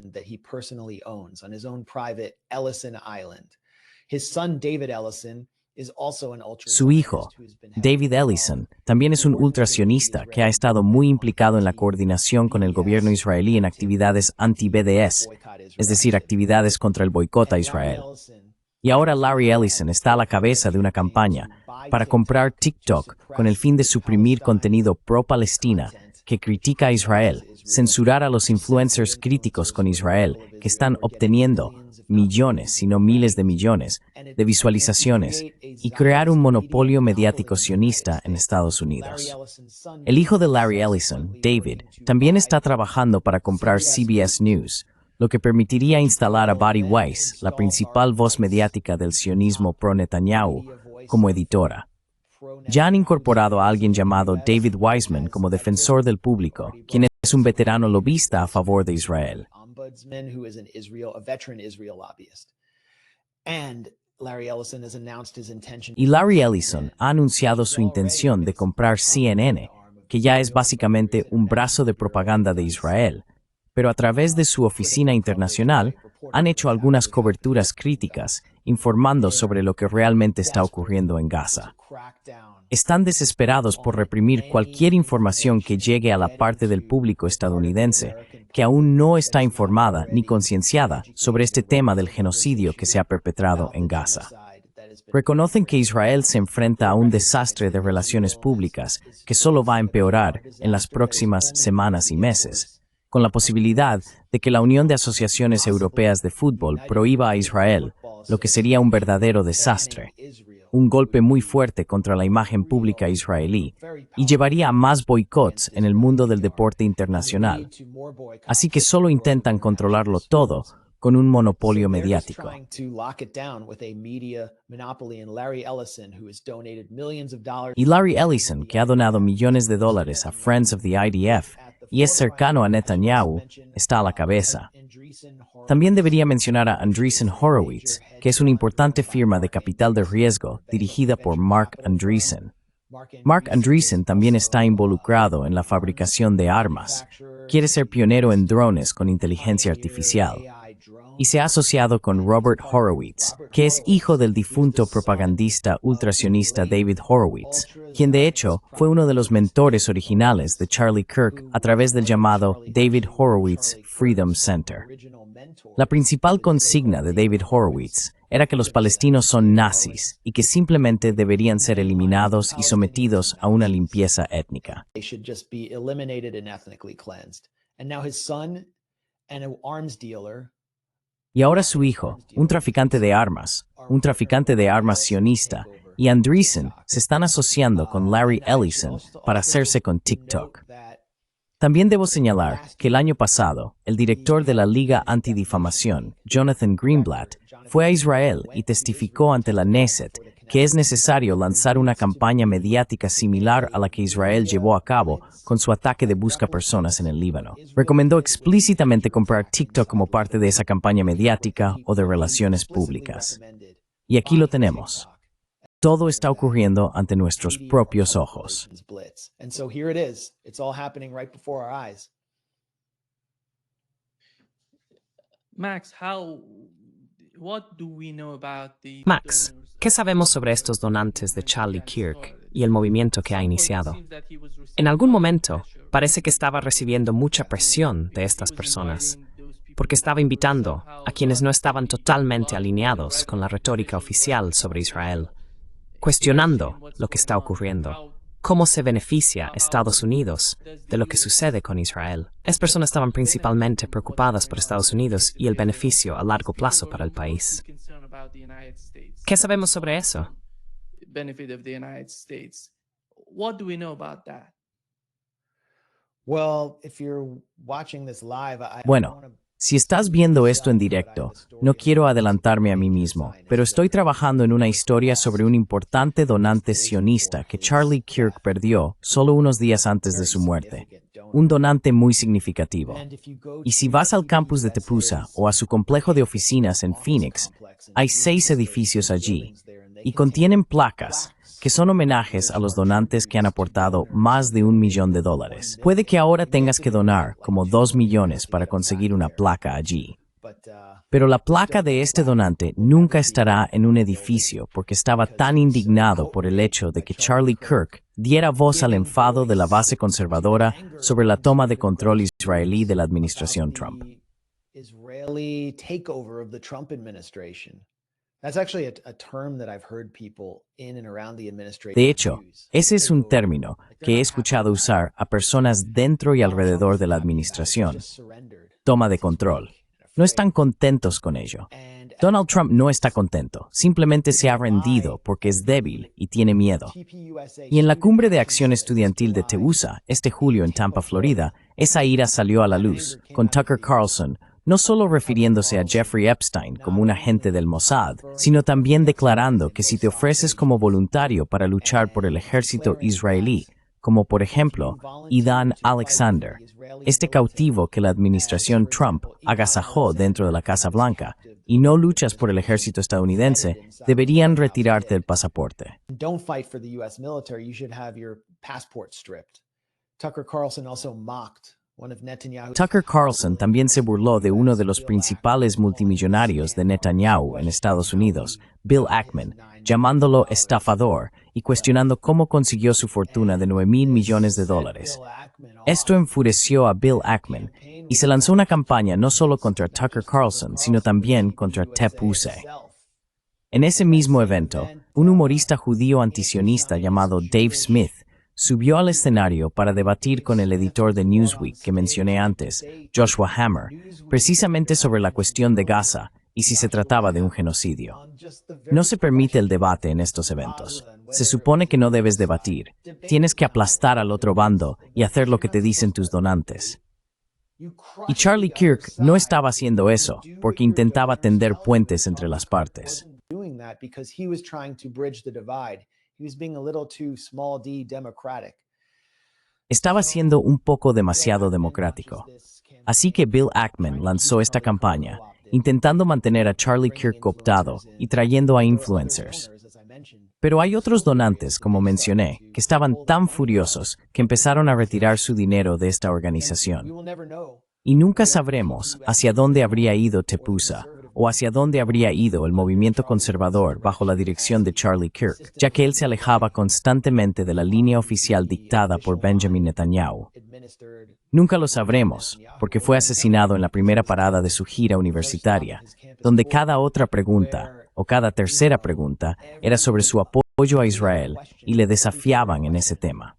Su hijo, David Ellison, también es un ultrasionista que ha estado muy implicado en la coordinación con el gobierno israelí en actividades anti-BDS, es decir, actividades contra el boicot a Israel. Y ahora Larry Ellison está a la cabeza de una campaña para comprar TikTok con el fin de suprimir contenido pro-Palestina que critica a Israel, censurar a los influencers críticos con Israel que están obteniendo millones, si no miles de millones, de visualizaciones y crear un monopolio mediático sionista en Estados Unidos. El hijo de Larry Ellison, David, también está trabajando para comprar CBS News, lo que permitiría instalar a Bari Weiss, la principal voz mediática del sionismo pro-Netanyahu, como editora. Ya han incorporado a alguien llamado David Weissman como defensor del público, quien es un veterano lobista a favor de Israel. Y Larry Ellison ha anunciado su intención de comprar CNN, que ya es básicamente un brazo de propaganda de Israel, pero a través de su oficina internacional han hecho algunas coberturas críticas informando sobre lo que realmente está ocurriendo en Gaza. Están desesperados por reprimir cualquier información que llegue a la parte del público estadounidense que aún no está informada ni concienciada sobre este tema del genocidio que se ha perpetrado en Gaza. Reconocen que Israel se enfrenta a un desastre de relaciones públicas que solo va a empeorar en las próximas semanas y meses, con la posibilidad de que la Unión de Asociaciones Europeas de Fútbol prohíba a Israel, lo que sería un verdadero desastre, un golpe muy fuerte contra la imagen pública israelí y llevaría a más boicots en el mundo del deporte internacional. Así que solo intentan controlarlo todo con un monopolio mediático. Y Larry Ellison, que ha donado millones de dólares a Friends of the IDF y es cercano a Netanyahu, está a la cabeza. También debería mencionar a Andreessen Horowitz, que es una importante firma de capital de riesgo dirigida por Mark Andreessen. Mark Andreessen también está involucrado en la fabricación de armas. Quiere ser pionero en drones con inteligencia artificial. y se ha asociado con Robert Horowitz, que es hijo del difunto propagandista ultrasionista David Horowitz, quien de hecho fue uno de los mentores originales de Charlie Kirk a través del llamado David Horowitz Freedom Center. La principal consigna de David Horowitz era que los palestinos son nazis y que simplemente deberían ser eliminados y sometidos a una limpieza étnica. Y ahora su hijo, un traficante de armas sionista, y Andreessen se están asociando con Larry Ellison para hacerse con TikTok. También debo señalar que el año pasado, el director de la Liga Antidifamación, Jonathan Greenblatt, fue a Israel y testificó ante la Knesset que es necesario lanzar una campaña mediática similar a la que Israel llevó a cabo con su ataque de buscapersonas en el Líbano. Recomendó explícitamente comprar TikTok como parte de esa campaña mediática o de relaciones públicas. Y aquí lo tenemos. Todo está ocurriendo ante nuestros propios ojos. Max, ¿qué sabemos sobre estos donantes de Charlie Kirk y el movimiento que ha iniciado? En algún momento, parece que estaba recibiendo mucha presión de estas personas, porque estaba invitando a quienes no estaban totalmente alineados con la retórica oficial sobre Israel, cuestionando lo que está ocurriendo, cómo se beneficia Estados Unidos de lo que sucede con Israel. Estas personas estaban principalmente preocupadas por Estados Unidos y el beneficio a largo plazo para el país. ¿Qué sabemos sobre eso? Bueno, si estás viendo esto en directo, no quiero adelantarme a mí mismo, pero estoy trabajando en una historia sobre un importante donante sionista que Charlie Kirk perdió solo unos días antes de su muerte. Un donante muy significativo. Y si vas al campus de Tepeuza o a su complejo de oficinas en Phoenix, hay 6 edificios allí, y contienen placas que son homenajes a los donantes que han aportado más de $1 millón. Puede que ahora tengas que donar como 2 millones para conseguir una placa allí. Pero la placa de este donante nunca estará en un edificio porque estaba tan indignado por el hecho de que Charlie Kirk diera voz al enfado de la base conservadora sobre la toma de control israelí de la administración Trump. De hecho, ese es un término que he escuchado usar a personas dentro y alrededor de la administración. Toma de control. No están contentos con ello. Donald Trump no está contento, simplemente se ha rendido porque es débil y tiene miedo. Y en la cumbre de acción estudiantil de Tepeuza, este julio en Tampa, Florida, esa ira salió a la luz, con Tucker Carlson, no solo refiriéndose a Jeffrey Epstein como un agente del Mossad, sino también declarando que si te ofreces como voluntario para luchar por el ejército israelí, como por ejemplo Idan Alexander, este cautivo que la administración Trump agasajó dentro de la Casa Blanca, y no luchas por el ejército estadounidense, deberían retirarte el pasaporte. Tucker Carlson también se burló de uno de los principales multimillonarios de Netanyahu en Estados Unidos, Bill Ackman, llamándolo estafador y cuestionando cómo consiguió su fortuna de $9,000 millones. Esto enfureció a Bill Ackman y se lanzó una campaña no solo contra Tucker Carlson, sino también contra Tepeuza. En ese mismo evento, un humorista judío antisionista llamado Dave Smith subió al escenario para debatir con el editor de Newsweek que mencioné antes, Joshua Hammer, precisamente sobre la cuestión de Gaza y si se trataba de un genocidio. No se permite el debate en estos eventos. Se supone que no debes debatir. Tienes que aplastar al otro bando y hacer lo que te dicen tus donantes. Y Charlie Kirk no estaba haciendo eso porque intentaba tender puentes entre las partes. Estaba siendo un poco demasiado democrático. Así que Bill Ackman lanzó esta campaña, intentando mantener a Charlie Kirk cooptado y trayendo a influencers. Pero hay otros donantes, como mencioné, que estaban tan furiosos que empezaron a retirar su dinero de esta organización. Y nunca sabremos hacia dónde habría ido Tephusa o hacia dónde habría ido el movimiento conservador bajo la dirección de Charlie Kirk, ya que él se alejaba constantemente de la línea oficial dictada por Benjamin Netanyahu. Nunca lo sabremos, porque fue asesinado en la primera parada de su gira universitaria, donde cada otra pregunta, o cada tercera pregunta, era sobre su apoyo a Israel, y le desafiaban en ese tema.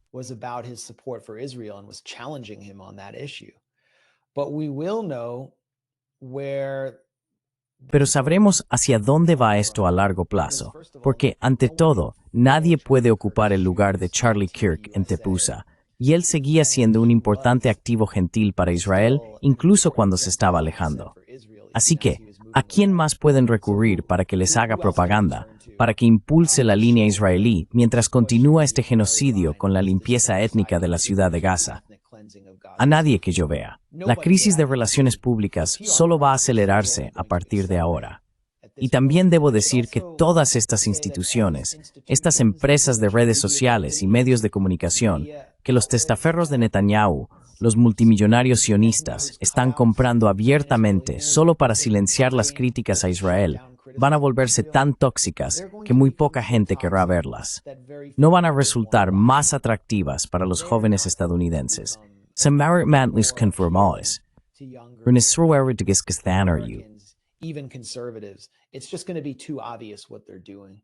Pero sabremos hacia dónde va esto a largo plazo, porque, ante todo, nadie puede ocupar el lugar de Charlie Kirk en Tephusa, y él seguía siendo un importante activo gentil para Israel, incluso cuando se estaba alejando. Así que, ¿a quién más pueden recurrir para que les haga propaganda, para que impulse la línea israelí mientras continúa este genocidio con la limpieza étnica de la ciudad de Gaza? A nadie que yo vea. La crisis de relaciones públicas solo va a acelerarse a partir de ahora. Y también debo decir que todas estas instituciones, estas empresas de redes sociales y medios de comunicación, que los testaferros de Netanyahu, los multimillonarios sionistas, están comprando abiertamente solo para silenciar las críticas a Israel, van a volverse tan tóxicas que muy poca gente querrá verlas. No van a resultar más atractivas para los jóvenes estadounidenses. Samara Mantlus conformamos. Even conservatives, it's just going to be too obvious what they're doing.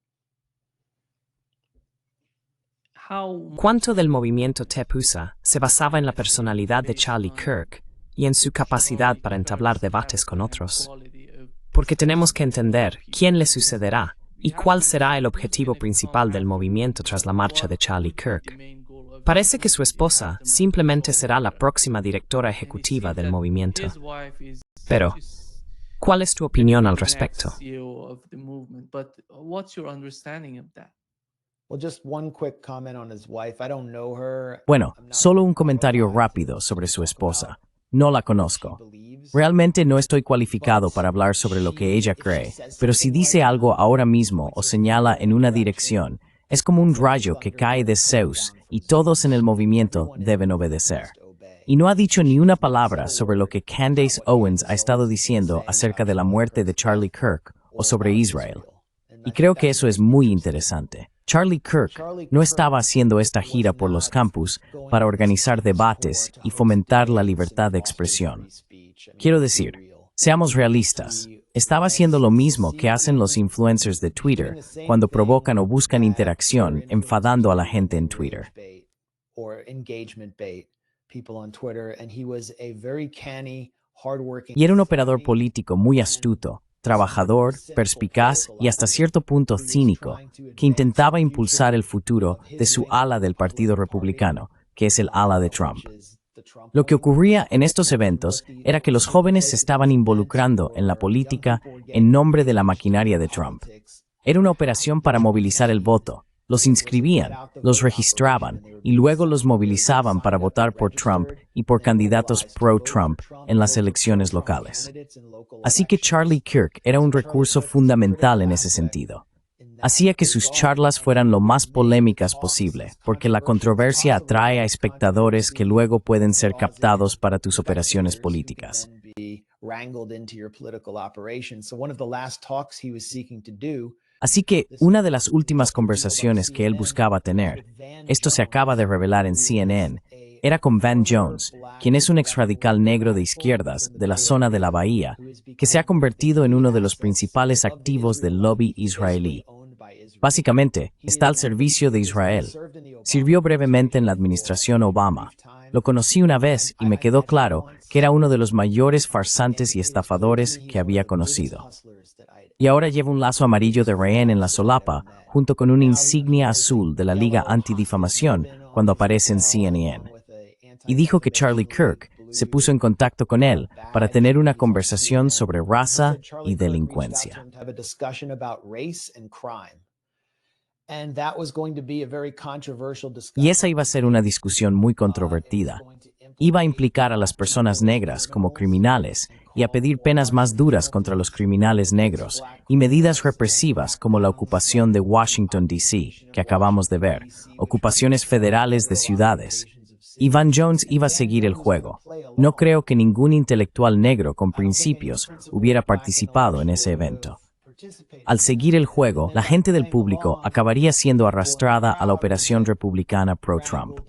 ¿Cuánto del movimiento Tephusa se basaba en la personalidad de Charlie Kirk y en su capacidad para entablar debates con otros? Porque tenemos que entender quién le sucederá y cuál será el objetivo principal del movimiento tras la marcha de Charlie Kirk. Parece que su esposa simplemente será la próxima directora ejecutiva del movimiento. Pero, ¿cuál es tu opinión al respecto? Bueno, solo un comentario rápido sobre su esposa. No la conozco. Realmente no estoy cualificado para hablar sobre lo que ella cree, pero si dice algo ahora mismo o señala en una dirección, es como un rayo que cae de Zeus y todos en el movimiento deben obedecer. Y no ha dicho ni una palabra sobre lo que Candace Owens ha estado diciendo acerca de la muerte de Charlie Kirk o sobre Israel. Y creo que eso es muy interesante. Charlie Kirk no estaba haciendo esta gira por los campus para organizar debates y fomentar la libertad de expresión. Quiero decir, seamos realistas. Estaba haciendo lo mismo que hacen los influencers de Twitter cuando provocan o buscan interacción enfadando a la gente en Twitter. Y era un operador político muy astuto, trabajador, perspicaz y hasta cierto punto cínico, que intentaba impulsar el futuro de su ala del Partido Republicano, que es el ala de Trump. Lo que ocurría en estos eventos era que los jóvenes se estaban involucrando en la política en nombre de la maquinaria de Trump. Era una operación para movilizar el voto. Los inscribían, los registraban y luego los movilizaban para votar por Trump y por candidatos pro-Trump en las elecciones locales. Así que Charlie Kirk era un recurso fundamental en ese sentido. Hacía que sus charlas fueran lo más polémicas posible, porque la controversia atrae a espectadores que luego pueden ser captados para tus operaciones políticas. Así que una de las últimas conversaciones que él buscaba tener, esto se acaba de revelar en CNN, era con Van Jones, quien es un exradical negro de izquierdas de la zona de la Bahía, que se ha convertido en uno de los principales activos del lobby israelí. Básicamente, está al servicio de Israel. Sirvió brevemente en la administración Obama. Lo conocí una vez y me quedó claro que era uno de los mayores farsantes y estafadores que había conocido. Y ahora lleva un lazo amarillo de rehén en la solapa, junto con una insignia azul de la Liga Antidifamación cuando aparece en CNN. Y dijo que Charlie Kirk se puso en contacto con él para tener una conversación sobre raza y delincuencia. Y esa iba a ser una discusión muy controvertida. Iba a implicar a las personas negras como criminales y a pedir penas más duras contra los criminales negros y medidas represivas como la ocupación de Washington, D.C., que acabamos de ver, ocupaciones federales de ciudades. Y Van Jones iba a seguir el juego. No creo que ningún intelectual negro con principios hubiera participado en ese evento. Al seguir el juego, la gente del público acabaría siendo arrastrada a la operación republicana pro-Trump.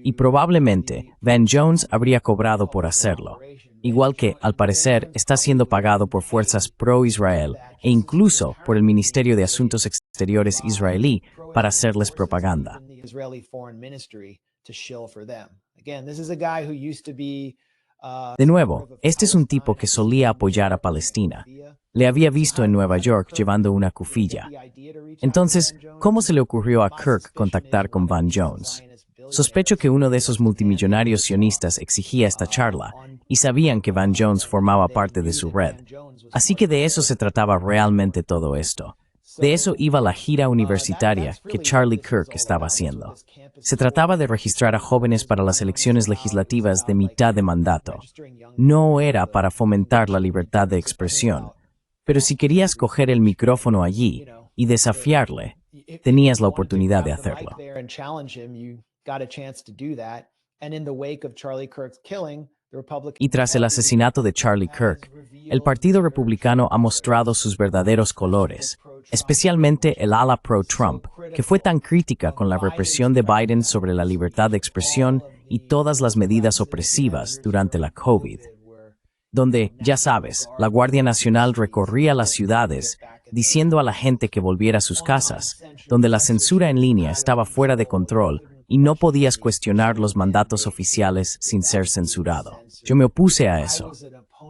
Y probablemente Van Jones habría cobrado por hacerlo, igual que, al parecer, está siendo pagado por fuerzas pro-Israel e incluso por el Ministerio de Asuntos Exteriores israelí para hacerles propaganda. De nuevo, este es un tipo que solía apoyar a Palestina. Le había visto en Nueva York llevando una cufilla. Entonces, ¿cómo se le ocurrió a Kirk contactar con Van Jones? Sospecho que uno de esos multimillonarios sionistas exigía esta charla y sabían que Van Jones formaba parte de su red. Así que de eso se trataba realmente todo esto. De eso iba la gira universitaria que Charlie Kirk estaba haciendo. Se trataba de registrar a jóvenes para las elecciones legislativas de mitad de mandato. No era para fomentar la libertad de expresión. Pero si querías coger el micrófono allí y desafiarle, tenías la oportunidad de hacerlo. Y tras el asesinato de Charlie Kirk, el Partido Republicano ha mostrado sus verdaderos colores, especialmente el ala pro-Trump, que fue tan crítica con la represión de Biden sobre la libertad de expresión y todas las medidas opresivas durante la COVID. Donde, ya sabes, la Guardia Nacional recorría las ciudades diciendo a la gente que volviera a sus casas, donde la censura en línea estaba fuera de control y no podías cuestionar los mandatos oficiales sin ser censurado. Yo me opuse a eso.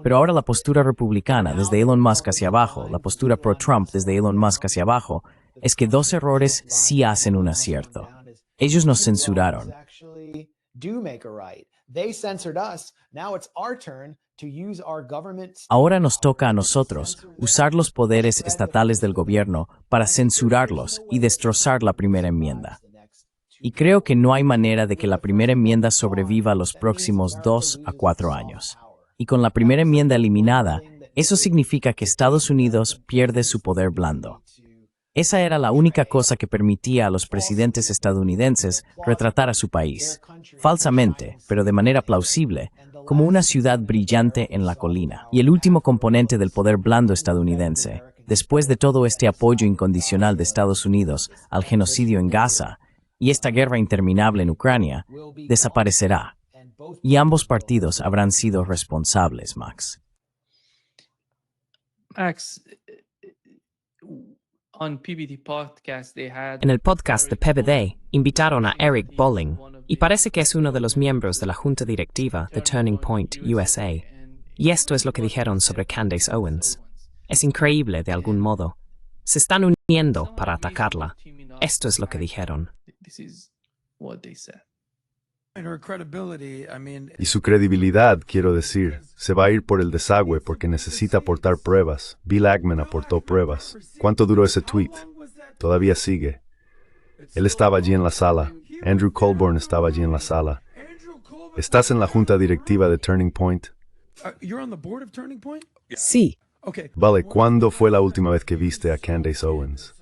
Pero ahora la postura republicana desde Elon Musk hacia abajo, la postura pro-Trump desde Elon Musk hacia abajo, es que dos errores sí hacen un acierto. Ellos nos censuraron. Ahora nos toca a nosotros usar los poderes estatales del gobierno para censurarlos y destrozar la primera enmienda. Y creo que no hay manera de que la primera enmienda sobreviva los próximos 2 a 4 años. Y con la primera enmienda eliminada, eso significa que Estados Unidos pierde su poder blando. Esa era la única cosa que permitía a los presidentes estadounidenses retratar a su país, falsamente, pero de manera plausible, como una ciudad brillante en la colina. Y el último componente del poder blando estadounidense, después de todo este apoyo incondicional de Estados Unidos al genocidio en Gaza y esta guerra interminable en Ucrania, desaparecerá. Y ambos partidos habrán sido responsables, Max. Max, En el podcast de PBD invitaron a Eric Bolling, y parece que es uno de los miembros de la junta directiva de Turning Point USA. Y esto es lo que dijeron sobre Candace Owens. Es increíble de algún modo. Se están uniendo para atacarla. Esto es lo que dijeron. Y su credibilidad, quiero decir, se va a ir por el desagüe porque necesita aportar pruebas. Bill Ackman aportó pruebas. ¿Cuánto duró ese tweet? Todavía sigue. Él estaba allí en la sala. Andrew Colborn estaba allí en la sala. ¿Estás en la junta directiva de Turning Point? Sí. Vale, ¿cuándo fue la última vez que viste a Candace Owens?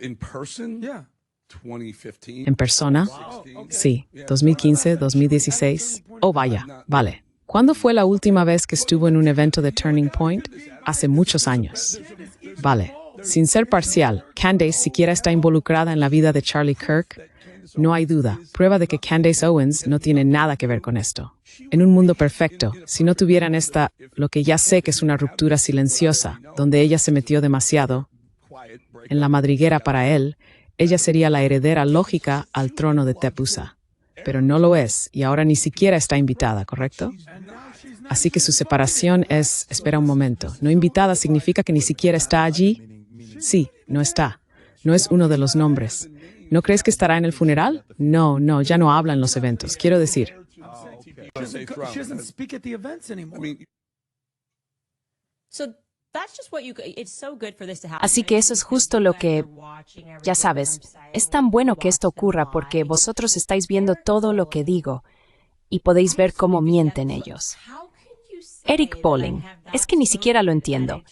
¿En persona? Sí, 2015, 2016. Oh, vaya, vale. ¿Cuándo fue la última vez que estuvo en un evento de Turning Point? Hace muchos años. Vale. Sin ser parcial, Candace siquiera está involucrada en la vida de Charlie Kirk. No hay duda, prueba de que Candace Owens no tiene nada que ver con esto. En un mundo perfecto, si no tuvieran lo que ya sé que es una ruptura silenciosa, donde ella se metió demasiado en la madriguera para él, ella sería la heredera lógica al trono de Tepusa. Pero no lo es, y ahora ni siquiera está invitada, ¿correcto? Así que su separación es, espera un momento, ¿no invitada significa que ni siquiera está allí? Sí, no está. No es uno de los nombres. ¿No crees que estará en el funeral? No, ya no habla en los eventos. Quiero decir. Así que eso es justo lo que, ya sabes, es tan bueno que esto ocurra porque vosotros estáis viendo todo lo que digo y podéis ver cómo mienten ellos. Eric Bolling, es que ni siquiera lo entiendo.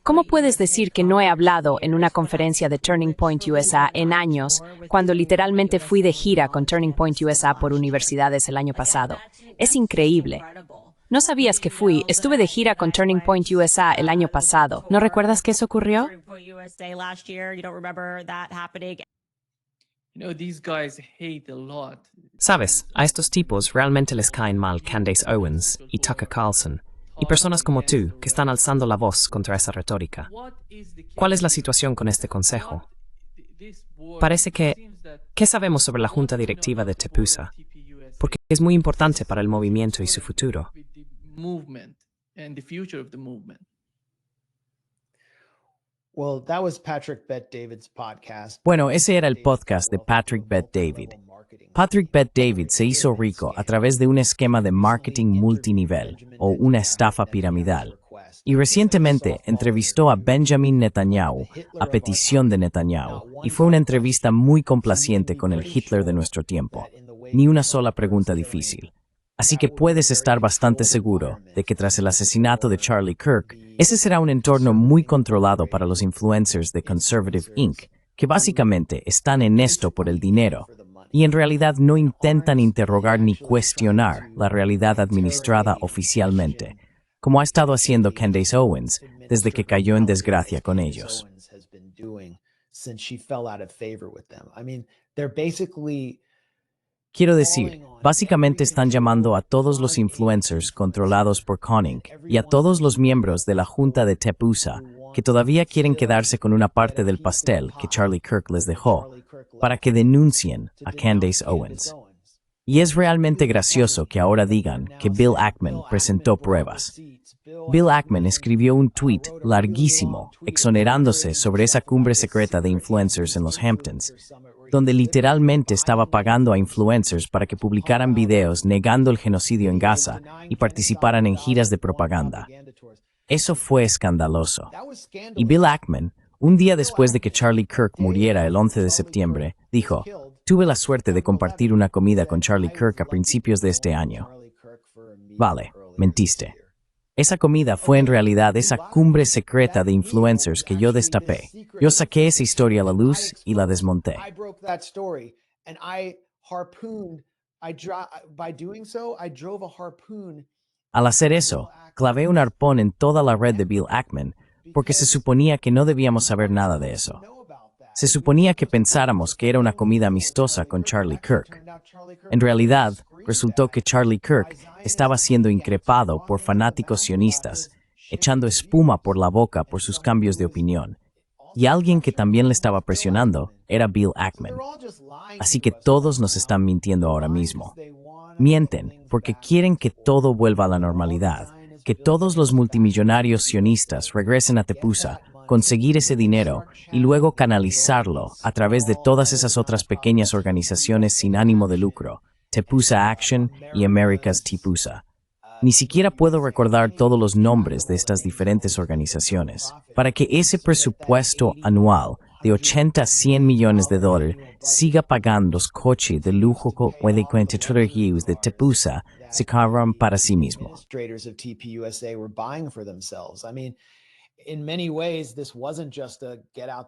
¿Cómo puedes decir que no he hablado en una conferencia de Turning Point USA en años, cuando literalmente fui de gira con Turning Point USA por universidades el año pasado? Es increíble. No sabías que estuve de gira con Turning Point USA el año pasado. ¿No recuerdas que eso ocurrió? Sabes, a estos tipos realmente les caen mal Candace Owens y Tucker Carlson, y personas como tú que están alzando la voz contra esa retórica. ¿Cuál es la situación con este consejo? Parece que... ¿Qué sabemos sobre la junta directiva de TEPUSA? Porque es muy importante para el movimiento y su futuro. Bueno, ese era el podcast de Patrick Bet-David. Patrick Bet-David se hizo rico a través de un esquema de marketing multinivel o una estafa piramidal. Y recientemente entrevistó a Benjamin Netanyahu a petición de Netanyahu, y fue una entrevista muy complaciente con el Hitler de nuestro tiempo. Ni una sola pregunta difícil. Así que puedes estar bastante seguro de que tras el asesinato de Charlie Kirk, ese será un entorno muy controlado para los influencers de Conservative Inc., que básicamente están en esto por el dinero, y en realidad no intentan interrogar ni cuestionar la realidad administrada oficialmente, como ha estado haciendo Candace Owens desde que cayó en desgracia con ellos. Quiero decir, básicamente están llamando a todos los influencers controlados por Conning y a todos los miembros de la junta de TEPUSA que todavía quieren quedarse con una parte del pastel que Charlie Kirk les dejó, para que denuncien a Candace Owens. Y es realmente gracioso que ahora digan que Bill Ackman presentó pruebas. Bill Ackman escribió un tweet larguísimo exonerándose sobre esa cumbre secreta de influencers en los Hamptons, donde literalmente estaba pagando a influencers para que publicaran videos negando el genocidio en Gaza y participaran en giras de propaganda. Eso fue escandaloso. Y Bill Ackman, un día después de que Charlie Kirk muriera el 11 de septiembre, dijo: "Tuve la suerte de compartir una comida con Charlie Kirk a principios de este año". Vale, mentiste. Esa comida fue en realidad esa cumbre secreta de influencers que yo destapé. Yo saqué esa historia a la luz y la desmonté. Al hacer eso, clavé un arpón en toda la red de Bill Ackman, porque se suponía que no debíamos saber nada de eso. Se suponía que pensáramos que era una comida amistosa con Charlie Kirk. En realidad, resultó que Charlie Kirk estaba siendo increpado por fanáticos sionistas, echando espuma por la boca por sus cambios de opinión. Y alguien que también le estaba presionando era Bill Ackman. Así que todos nos están mintiendo ahora mismo. Mienten porque quieren que todo vuelva a la normalidad, que todos los multimillonarios sionistas regresen a TEPUSA, conseguir ese dinero y luego canalizarlo a través de todas esas otras pequeñas organizaciones sin ánimo de lucro, TEPUSA Action y America's TEPUSA. Ni siquiera puedo recordar todos los nombres de estas diferentes organizaciones, para que ese presupuesto anual de 80 a 100 millones de dólares siga pagando los coches de lujo de TEPUSA se cargan para sí mismos.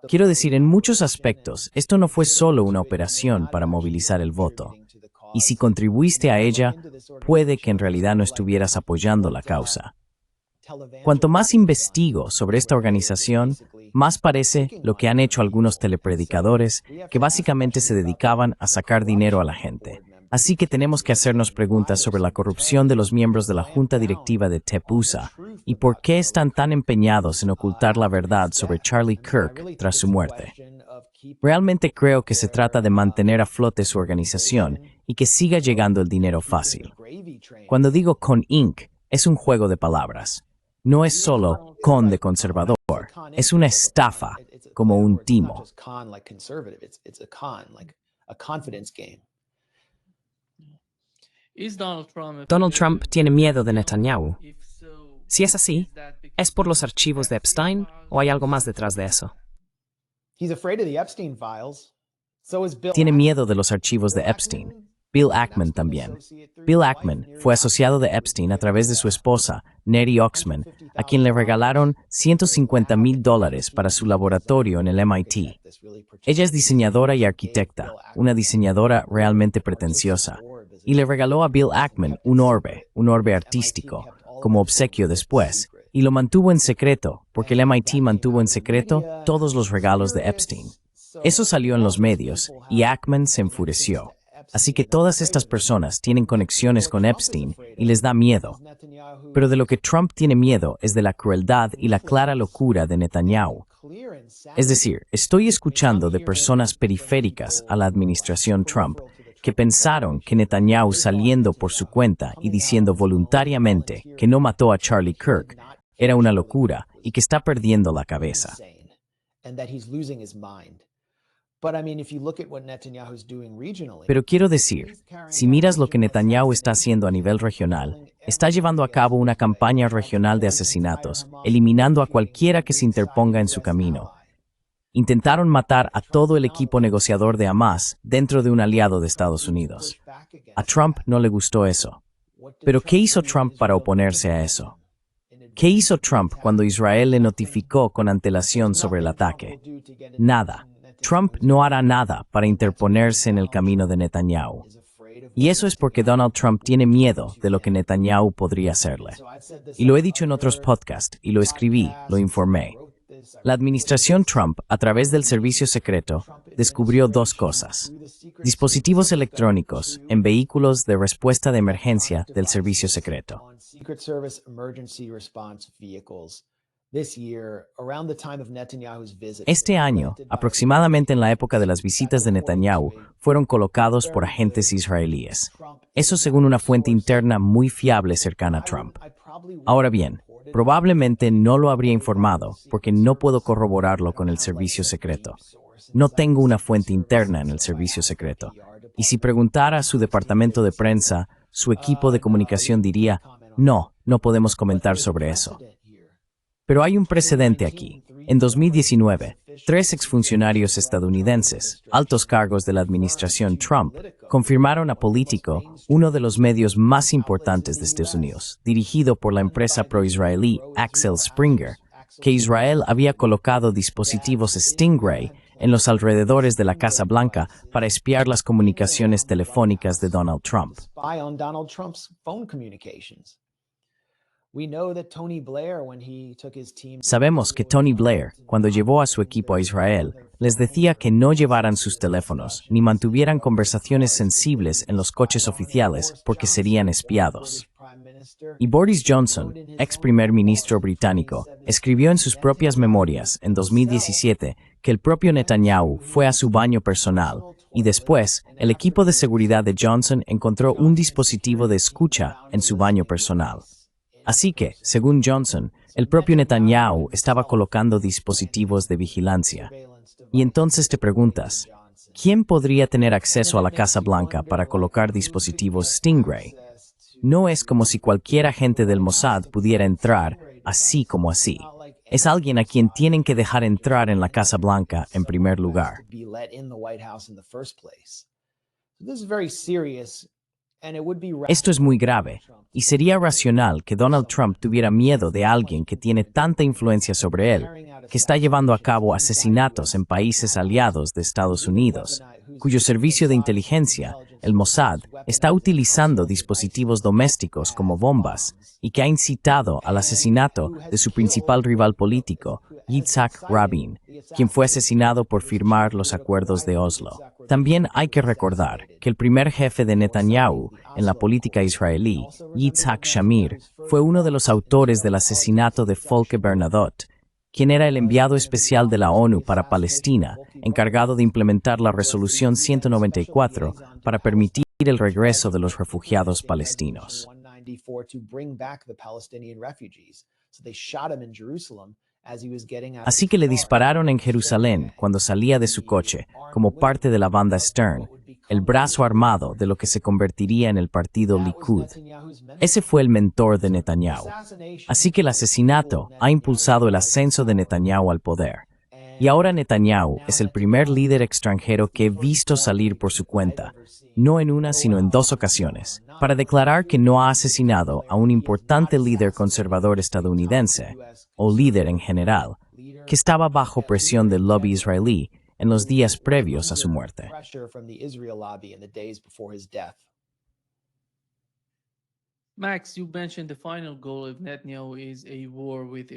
Quiero decir, en muchos aspectos, esto no fue solo una operación para movilizar el voto. Y si contribuiste a ella, puede que en realidad no estuvieras apoyando la causa. Cuanto más investigo sobre esta organización, más parece lo que han hecho algunos telepredicadores que básicamente se dedicaban a sacar dinero a la gente. Así que tenemos que hacernos preguntas sobre la corrupción de los miembros de la junta directiva de TEPUSA y por qué están tan empeñados en ocultar la verdad sobre Charlie Kirk tras su muerte. Realmente creo que se trata de mantener a flote su organización y que siga llegando el dinero fácil. Cuando digo con Inc., es un juego de palabras. No es solo con de conservador, es una estafa, como un timo. Donald Trump tiene miedo de Netanyahu. Si es así, ¿es por los archivos de Epstein o hay algo más detrás de eso? Tiene miedo de los archivos de Epstein. Bill Ackman también. Bill Ackman fue asociado de Epstein a través de su esposa, Nettie Oxman, a quien le regalaron $150,000 para su laboratorio en el MIT. Ella es diseñadora y arquitecta, una diseñadora realmente pretenciosa, y le regaló a Bill Ackman un orbe artístico, como obsequio después, y lo mantuvo en secreto, porque el MIT mantuvo en secreto todos los regalos de Epstein. Eso salió en los medios, y Ackman se enfureció. Así que todas estas personas tienen conexiones con Epstein y les da miedo. Pero de lo que Trump tiene miedo es de la crueldad y la clara locura de Netanyahu. Es decir, estoy escuchando de personas periféricas a la administración Trump que pensaron que Netanyahu saliendo por su cuenta y diciendo voluntariamente que no mató a Charlie Kirk era una locura y que está perdiendo la cabeza. Pero quiero decir, si miras lo que Netanyahu está haciendo a nivel regional, está llevando a cabo una campaña regional de asesinatos, eliminando a cualquiera que se interponga en su camino. Intentaron matar a todo el equipo negociador de Hamas dentro de un aliado de Estados Unidos. A Trump no le gustó eso. Pero ¿qué hizo Trump para oponerse a eso? ¿Qué hizo Trump cuando Israel le notificó con antelación sobre el ataque? Nada. Trump no hará nada para interponerse en el camino de Netanyahu. Y eso es porque Donald Trump tiene miedo de lo que Netanyahu podría hacerle. Y lo he dicho en otros podcasts, y lo escribí, lo informé. La administración Trump, a través del servicio secreto, descubrió dos cosas. Dispositivos electrónicos en vehículos de respuesta de emergencia del servicio secreto. Este año, aproximadamente en la época de las visitas de Netanyahu, fueron colocados por agentes israelíes. Eso según una fuente interna muy fiable cercana a Trump. Ahora bien, probablemente no lo habría informado porque no puedo corroborarlo con el servicio secreto. No tengo una fuente interna en el servicio secreto. Y si preguntara a su departamento de prensa, su equipo de comunicación diría, no podemos comentar sobre eso. Pero hay un precedente aquí. En 2019, 3 exfuncionarios estadounidenses, altos cargos de la administración Trump, confirmaron a Politico, uno de los medios más importantes de Estados Unidos, dirigido por la empresa pro-israelí Axel Springer, que Israel había colocado dispositivos Stingray en los alrededores de la Casa Blanca para espiar las comunicaciones telefónicas de Donald Trump. Sabemos que Tony Blair, cuando llevó a su equipo a Israel, les decía que no llevaran sus teléfonos ni mantuvieran conversaciones sensibles en los coches oficiales porque serían espiados. Y Boris Johnson, ex primer ministro británico, escribió en sus propias memorias en 2017 que el propio Netanyahu fue a su baño personal y después el equipo de seguridad de Johnson encontró un dispositivo de escucha en su baño personal. Así que, según Johnson, el propio Netanyahu estaba colocando dispositivos de vigilancia. Y entonces te preguntas, ¿quién podría tener acceso a la Casa Blanca para colocar dispositivos Stingray? No es como si cualquier agente del Mossad pudiera entrar así como así. Es alguien a quien tienen que dejar entrar en la Casa Blanca en primer lugar. Esto es muy grave, y sería racional que Donald Trump tuviera miedo de alguien que tiene tanta influencia sobre él, que está llevando a cabo asesinatos en países aliados de Estados Unidos, cuyo servicio de inteligencia, el Mossad, está utilizando dispositivos domésticos como bombas, y que ha incitado al asesinato de su principal rival político, Yitzhak Rabin, quien fue asesinado por firmar los acuerdos de Oslo. También hay que recordar que el primer jefe de Netanyahu en la política israelí, Yitzhak Shamir, fue uno de los autores del asesinato de Folke Bernadotte, quien era el enviado especial de la ONU para Palestina, encargado de implementar la Resolución 194 para permitir el regreso de los refugiados palestinos. Así que le dispararon en Jerusalén cuando salía de su coche, como parte de la banda Stern, el brazo armado de lo que se convertiría en el partido Likud. Ese fue el mentor de Netanyahu. Así que el asesinato ha impulsado el ascenso de Netanyahu al poder. Y ahora Netanyahu es el primer líder extranjero que he visto salir por su cuenta, no en una sino en 2 ocasiones, para declarar que no ha asesinado a un importante líder conservador estadounidense, o líder en general, que estaba bajo presión del lobby israelí en los días previos a su muerte.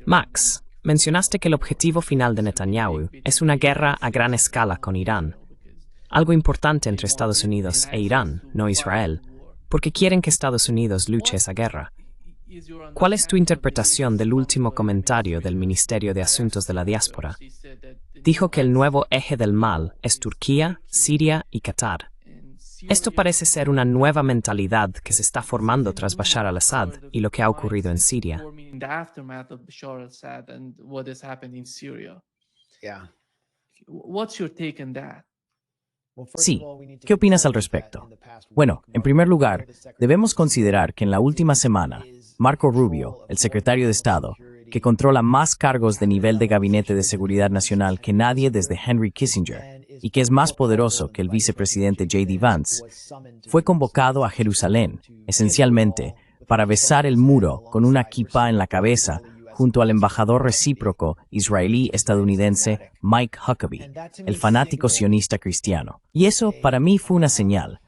Max, mencionaste que el objetivo final de Netanyahu es una guerra a gran escala con Irán. Algo importante entre Estados Unidos e Irán, no Israel, porque quieren que Estados Unidos luche esa guerra. ¿Cuál es tu interpretación del último comentario del Ministerio de Asuntos de la Diáspora? Dijo que el nuevo eje del mal es Turquía, Siria y Qatar. Esto parece ser una nueva mentalidad que se está formando tras Bashar al-Assad y lo que ha ocurrido en Siria. Sí, ¿qué opinas al respecto? Bueno, en primer lugar, debemos considerar que en la última semana, Marco Rubio, el secretario de Estado, que controla más cargos de nivel de Gabinete de Seguridad Nacional que nadie desde Henry Kissinger, y que es más poderoso que el vicepresidente J.D. Vance, fue convocado a Jerusalén, esencialmente, para besar el muro con una kipá en la cabeza junto al embajador recíproco israelí-estadounidense Mike Huckabee, el fanático sionista cristiano. Y eso, para mí, fue una señal.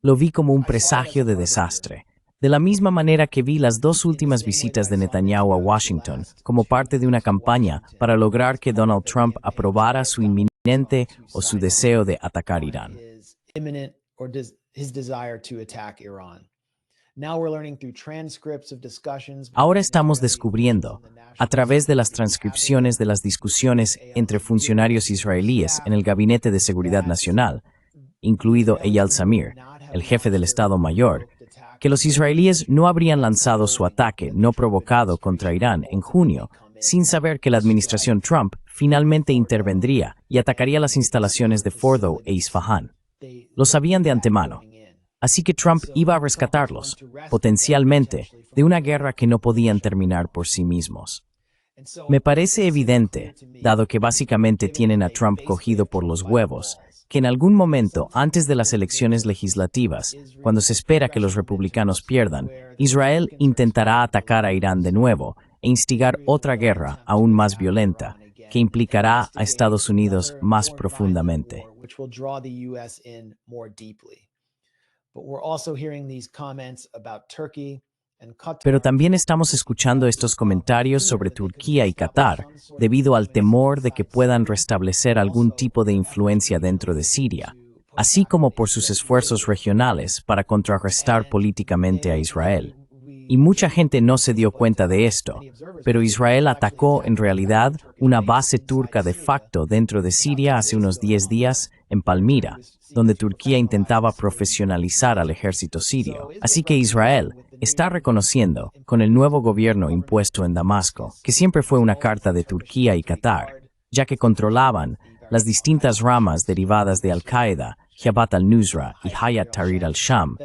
Lo vi como un presagio de desastre. De la misma manera que vi las 2 últimas visitas de Netanyahu a Washington como parte de una campaña para lograr que Donald Trump aprobara su inminente o su deseo de atacar Irán. Ahora estamos descubriendo, a través de las transcripciones de las discusiones entre funcionarios israelíes en el Gabinete de Seguridad Nacional, incluido Eyal Zamir, el jefe del Estado Mayor, que los israelíes no habrían lanzado su ataque no provocado contra Irán en junio, sin saber que la administración Trump finalmente intervendría y atacaría las instalaciones de Fordo e Isfahán. Lo sabían de antemano. Así que Trump iba a rescatarlos, potencialmente, de una guerra que no podían terminar por sí mismos. Me parece evidente, dado que básicamente tienen a Trump cogido por los huevos, que en algún momento antes de las elecciones legislativas, cuando se espera que los republicanos pierdan, Israel intentará atacar a Irán de nuevo e instigar otra guerra aún más violenta, que implicará a Estados Unidos más profundamente. Pero también estamos escuchando estos comentarios sobre Turquía y Qatar debido al temor de que puedan restablecer algún tipo de influencia dentro de Siria, así como por sus esfuerzos regionales para contrarrestar políticamente a Israel. Y mucha gente no se dio cuenta de esto, pero Israel atacó en realidad una base turca de facto dentro de Siria hace unos 10 días en Palmira, donde Turquía intentaba profesionalizar al ejército sirio. Así que Israel está reconociendo, con el nuevo gobierno impuesto en Damasco, que siempre fue una carta de Turquía y Qatar, ya que controlaban las distintas ramas derivadas de Al-Qaeda, Jabhat al-Nusra y Hayat Tahrir al-Sham,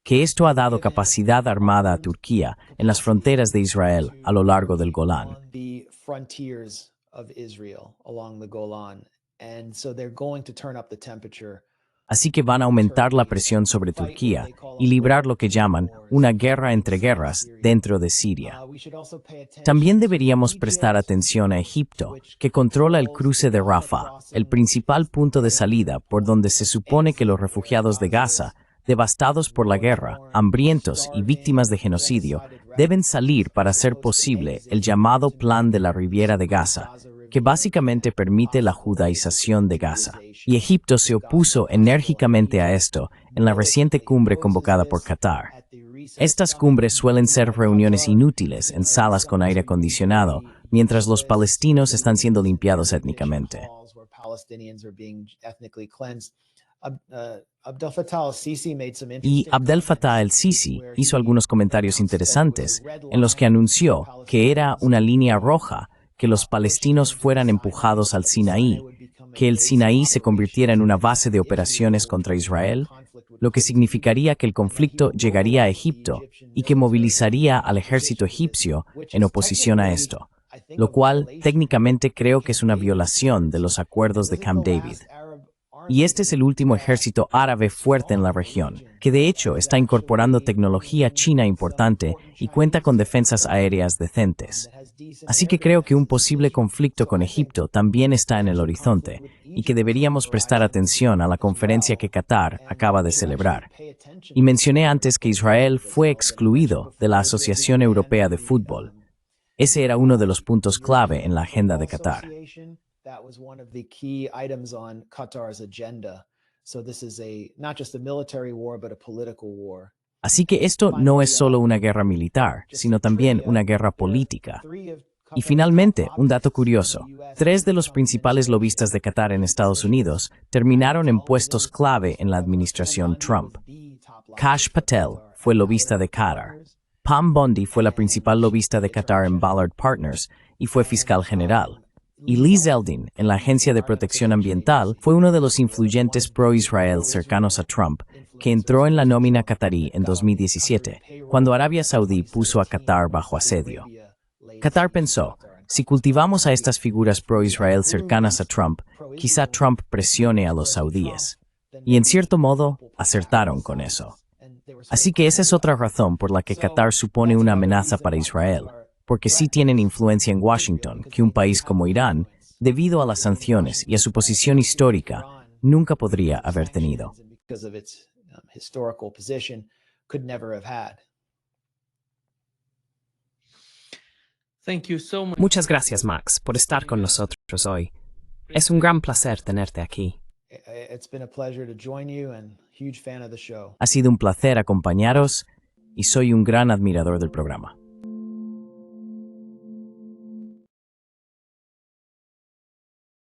que esto ha dado capacidad armada a Turquía en las fronteras de Israel a lo largo del Golán. Así que van a aumentar la presión sobre Turquía y librar lo que llaman una guerra entre guerras dentro de Siria. También deberíamos prestar atención a Egipto, que controla el cruce de Rafah, el principal punto de salida por donde se supone que los refugiados de Gaza, devastados por la guerra, hambrientos y víctimas de genocidio, deben salir para hacer posible el llamado Plan de la Riviera de Gaza, que básicamente permite la judaización de Gaza. Y Egipto se opuso enérgicamente a esto en la reciente cumbre convocada por Qatar. Estas cumbres suelen ser reuniones inútiles en salas con aire acondicionado, mientras los palestinos están siendo limpiados étnicamente. Y Abdel Fattah el-Sisi hizo algunos comentarios interesantes en los que anunció que era una línea roja que los palestinos fueran empujados al Sinaí, que el Sinaí se convirtiera en una base de operaciones contra Israel, lo que significaría que el conflicto llegaría a Egipto y que movilizaría al ejército egipcio en oposición a esto. lo cual técnicamente creo que es una violación de los acuerdos de Camp David. Y este es el último ejército árabe fuerte en la región, que de hecho está incorporando tecnología china importante y cuenta con defensas aéreas decentes. Así que creo que un posible conflicto con Egipto también está en el horizonte y que deberíamos prestar atención a la conferencia que Qatar acaba de celebrar. Y mencioné antes que Israel fue excluido de la Asociación Europea de Fútbol. Ese era uno de los puntos clave en la agenda de Qatar. That was one of the key items on Qatar's agenda. So this is not just a military war, but a political war. Así que esto no es solo una guerra militar, sino también una guerra política. Y finalmente, un dato curioso. 3 de los principales lobistas de Qatar en Estados Unidos terminaron en puestos clave en la administración Trump. Kash Patel fue lobista de Qatar. Pam Bondi fue la principal lobista de Qatar en Ballard Partners y fue fiscal general. Y Lee Zeldin, en la Agencia de Protección Ambiental, fue uno de los influyentes pro-Israel cercanos a Trump, que entró en la nómina qatarí en 2017, cuando Arabia Saudí puso a Qatar bajo asedio. Qatar pensó, si cultivamos a estas figuras pro-Israel cercanas a Trump, quizá Trump presione a los saudíes. Y en cierto modo, acertaron con eso. Así que esa es otra razón por la que Qatar supone una amenaza para Israel, porque sí tienen influencia en Washington, que un país como Irán, debido a las sanciones y a su posición histórica, nunca podría haber tenido. Muchas gracias, Max, por estar con nosotros hoy. Es un gran placer tenerte aquí. Ha sido un placer acompañaros y soy un gran admirador del programa.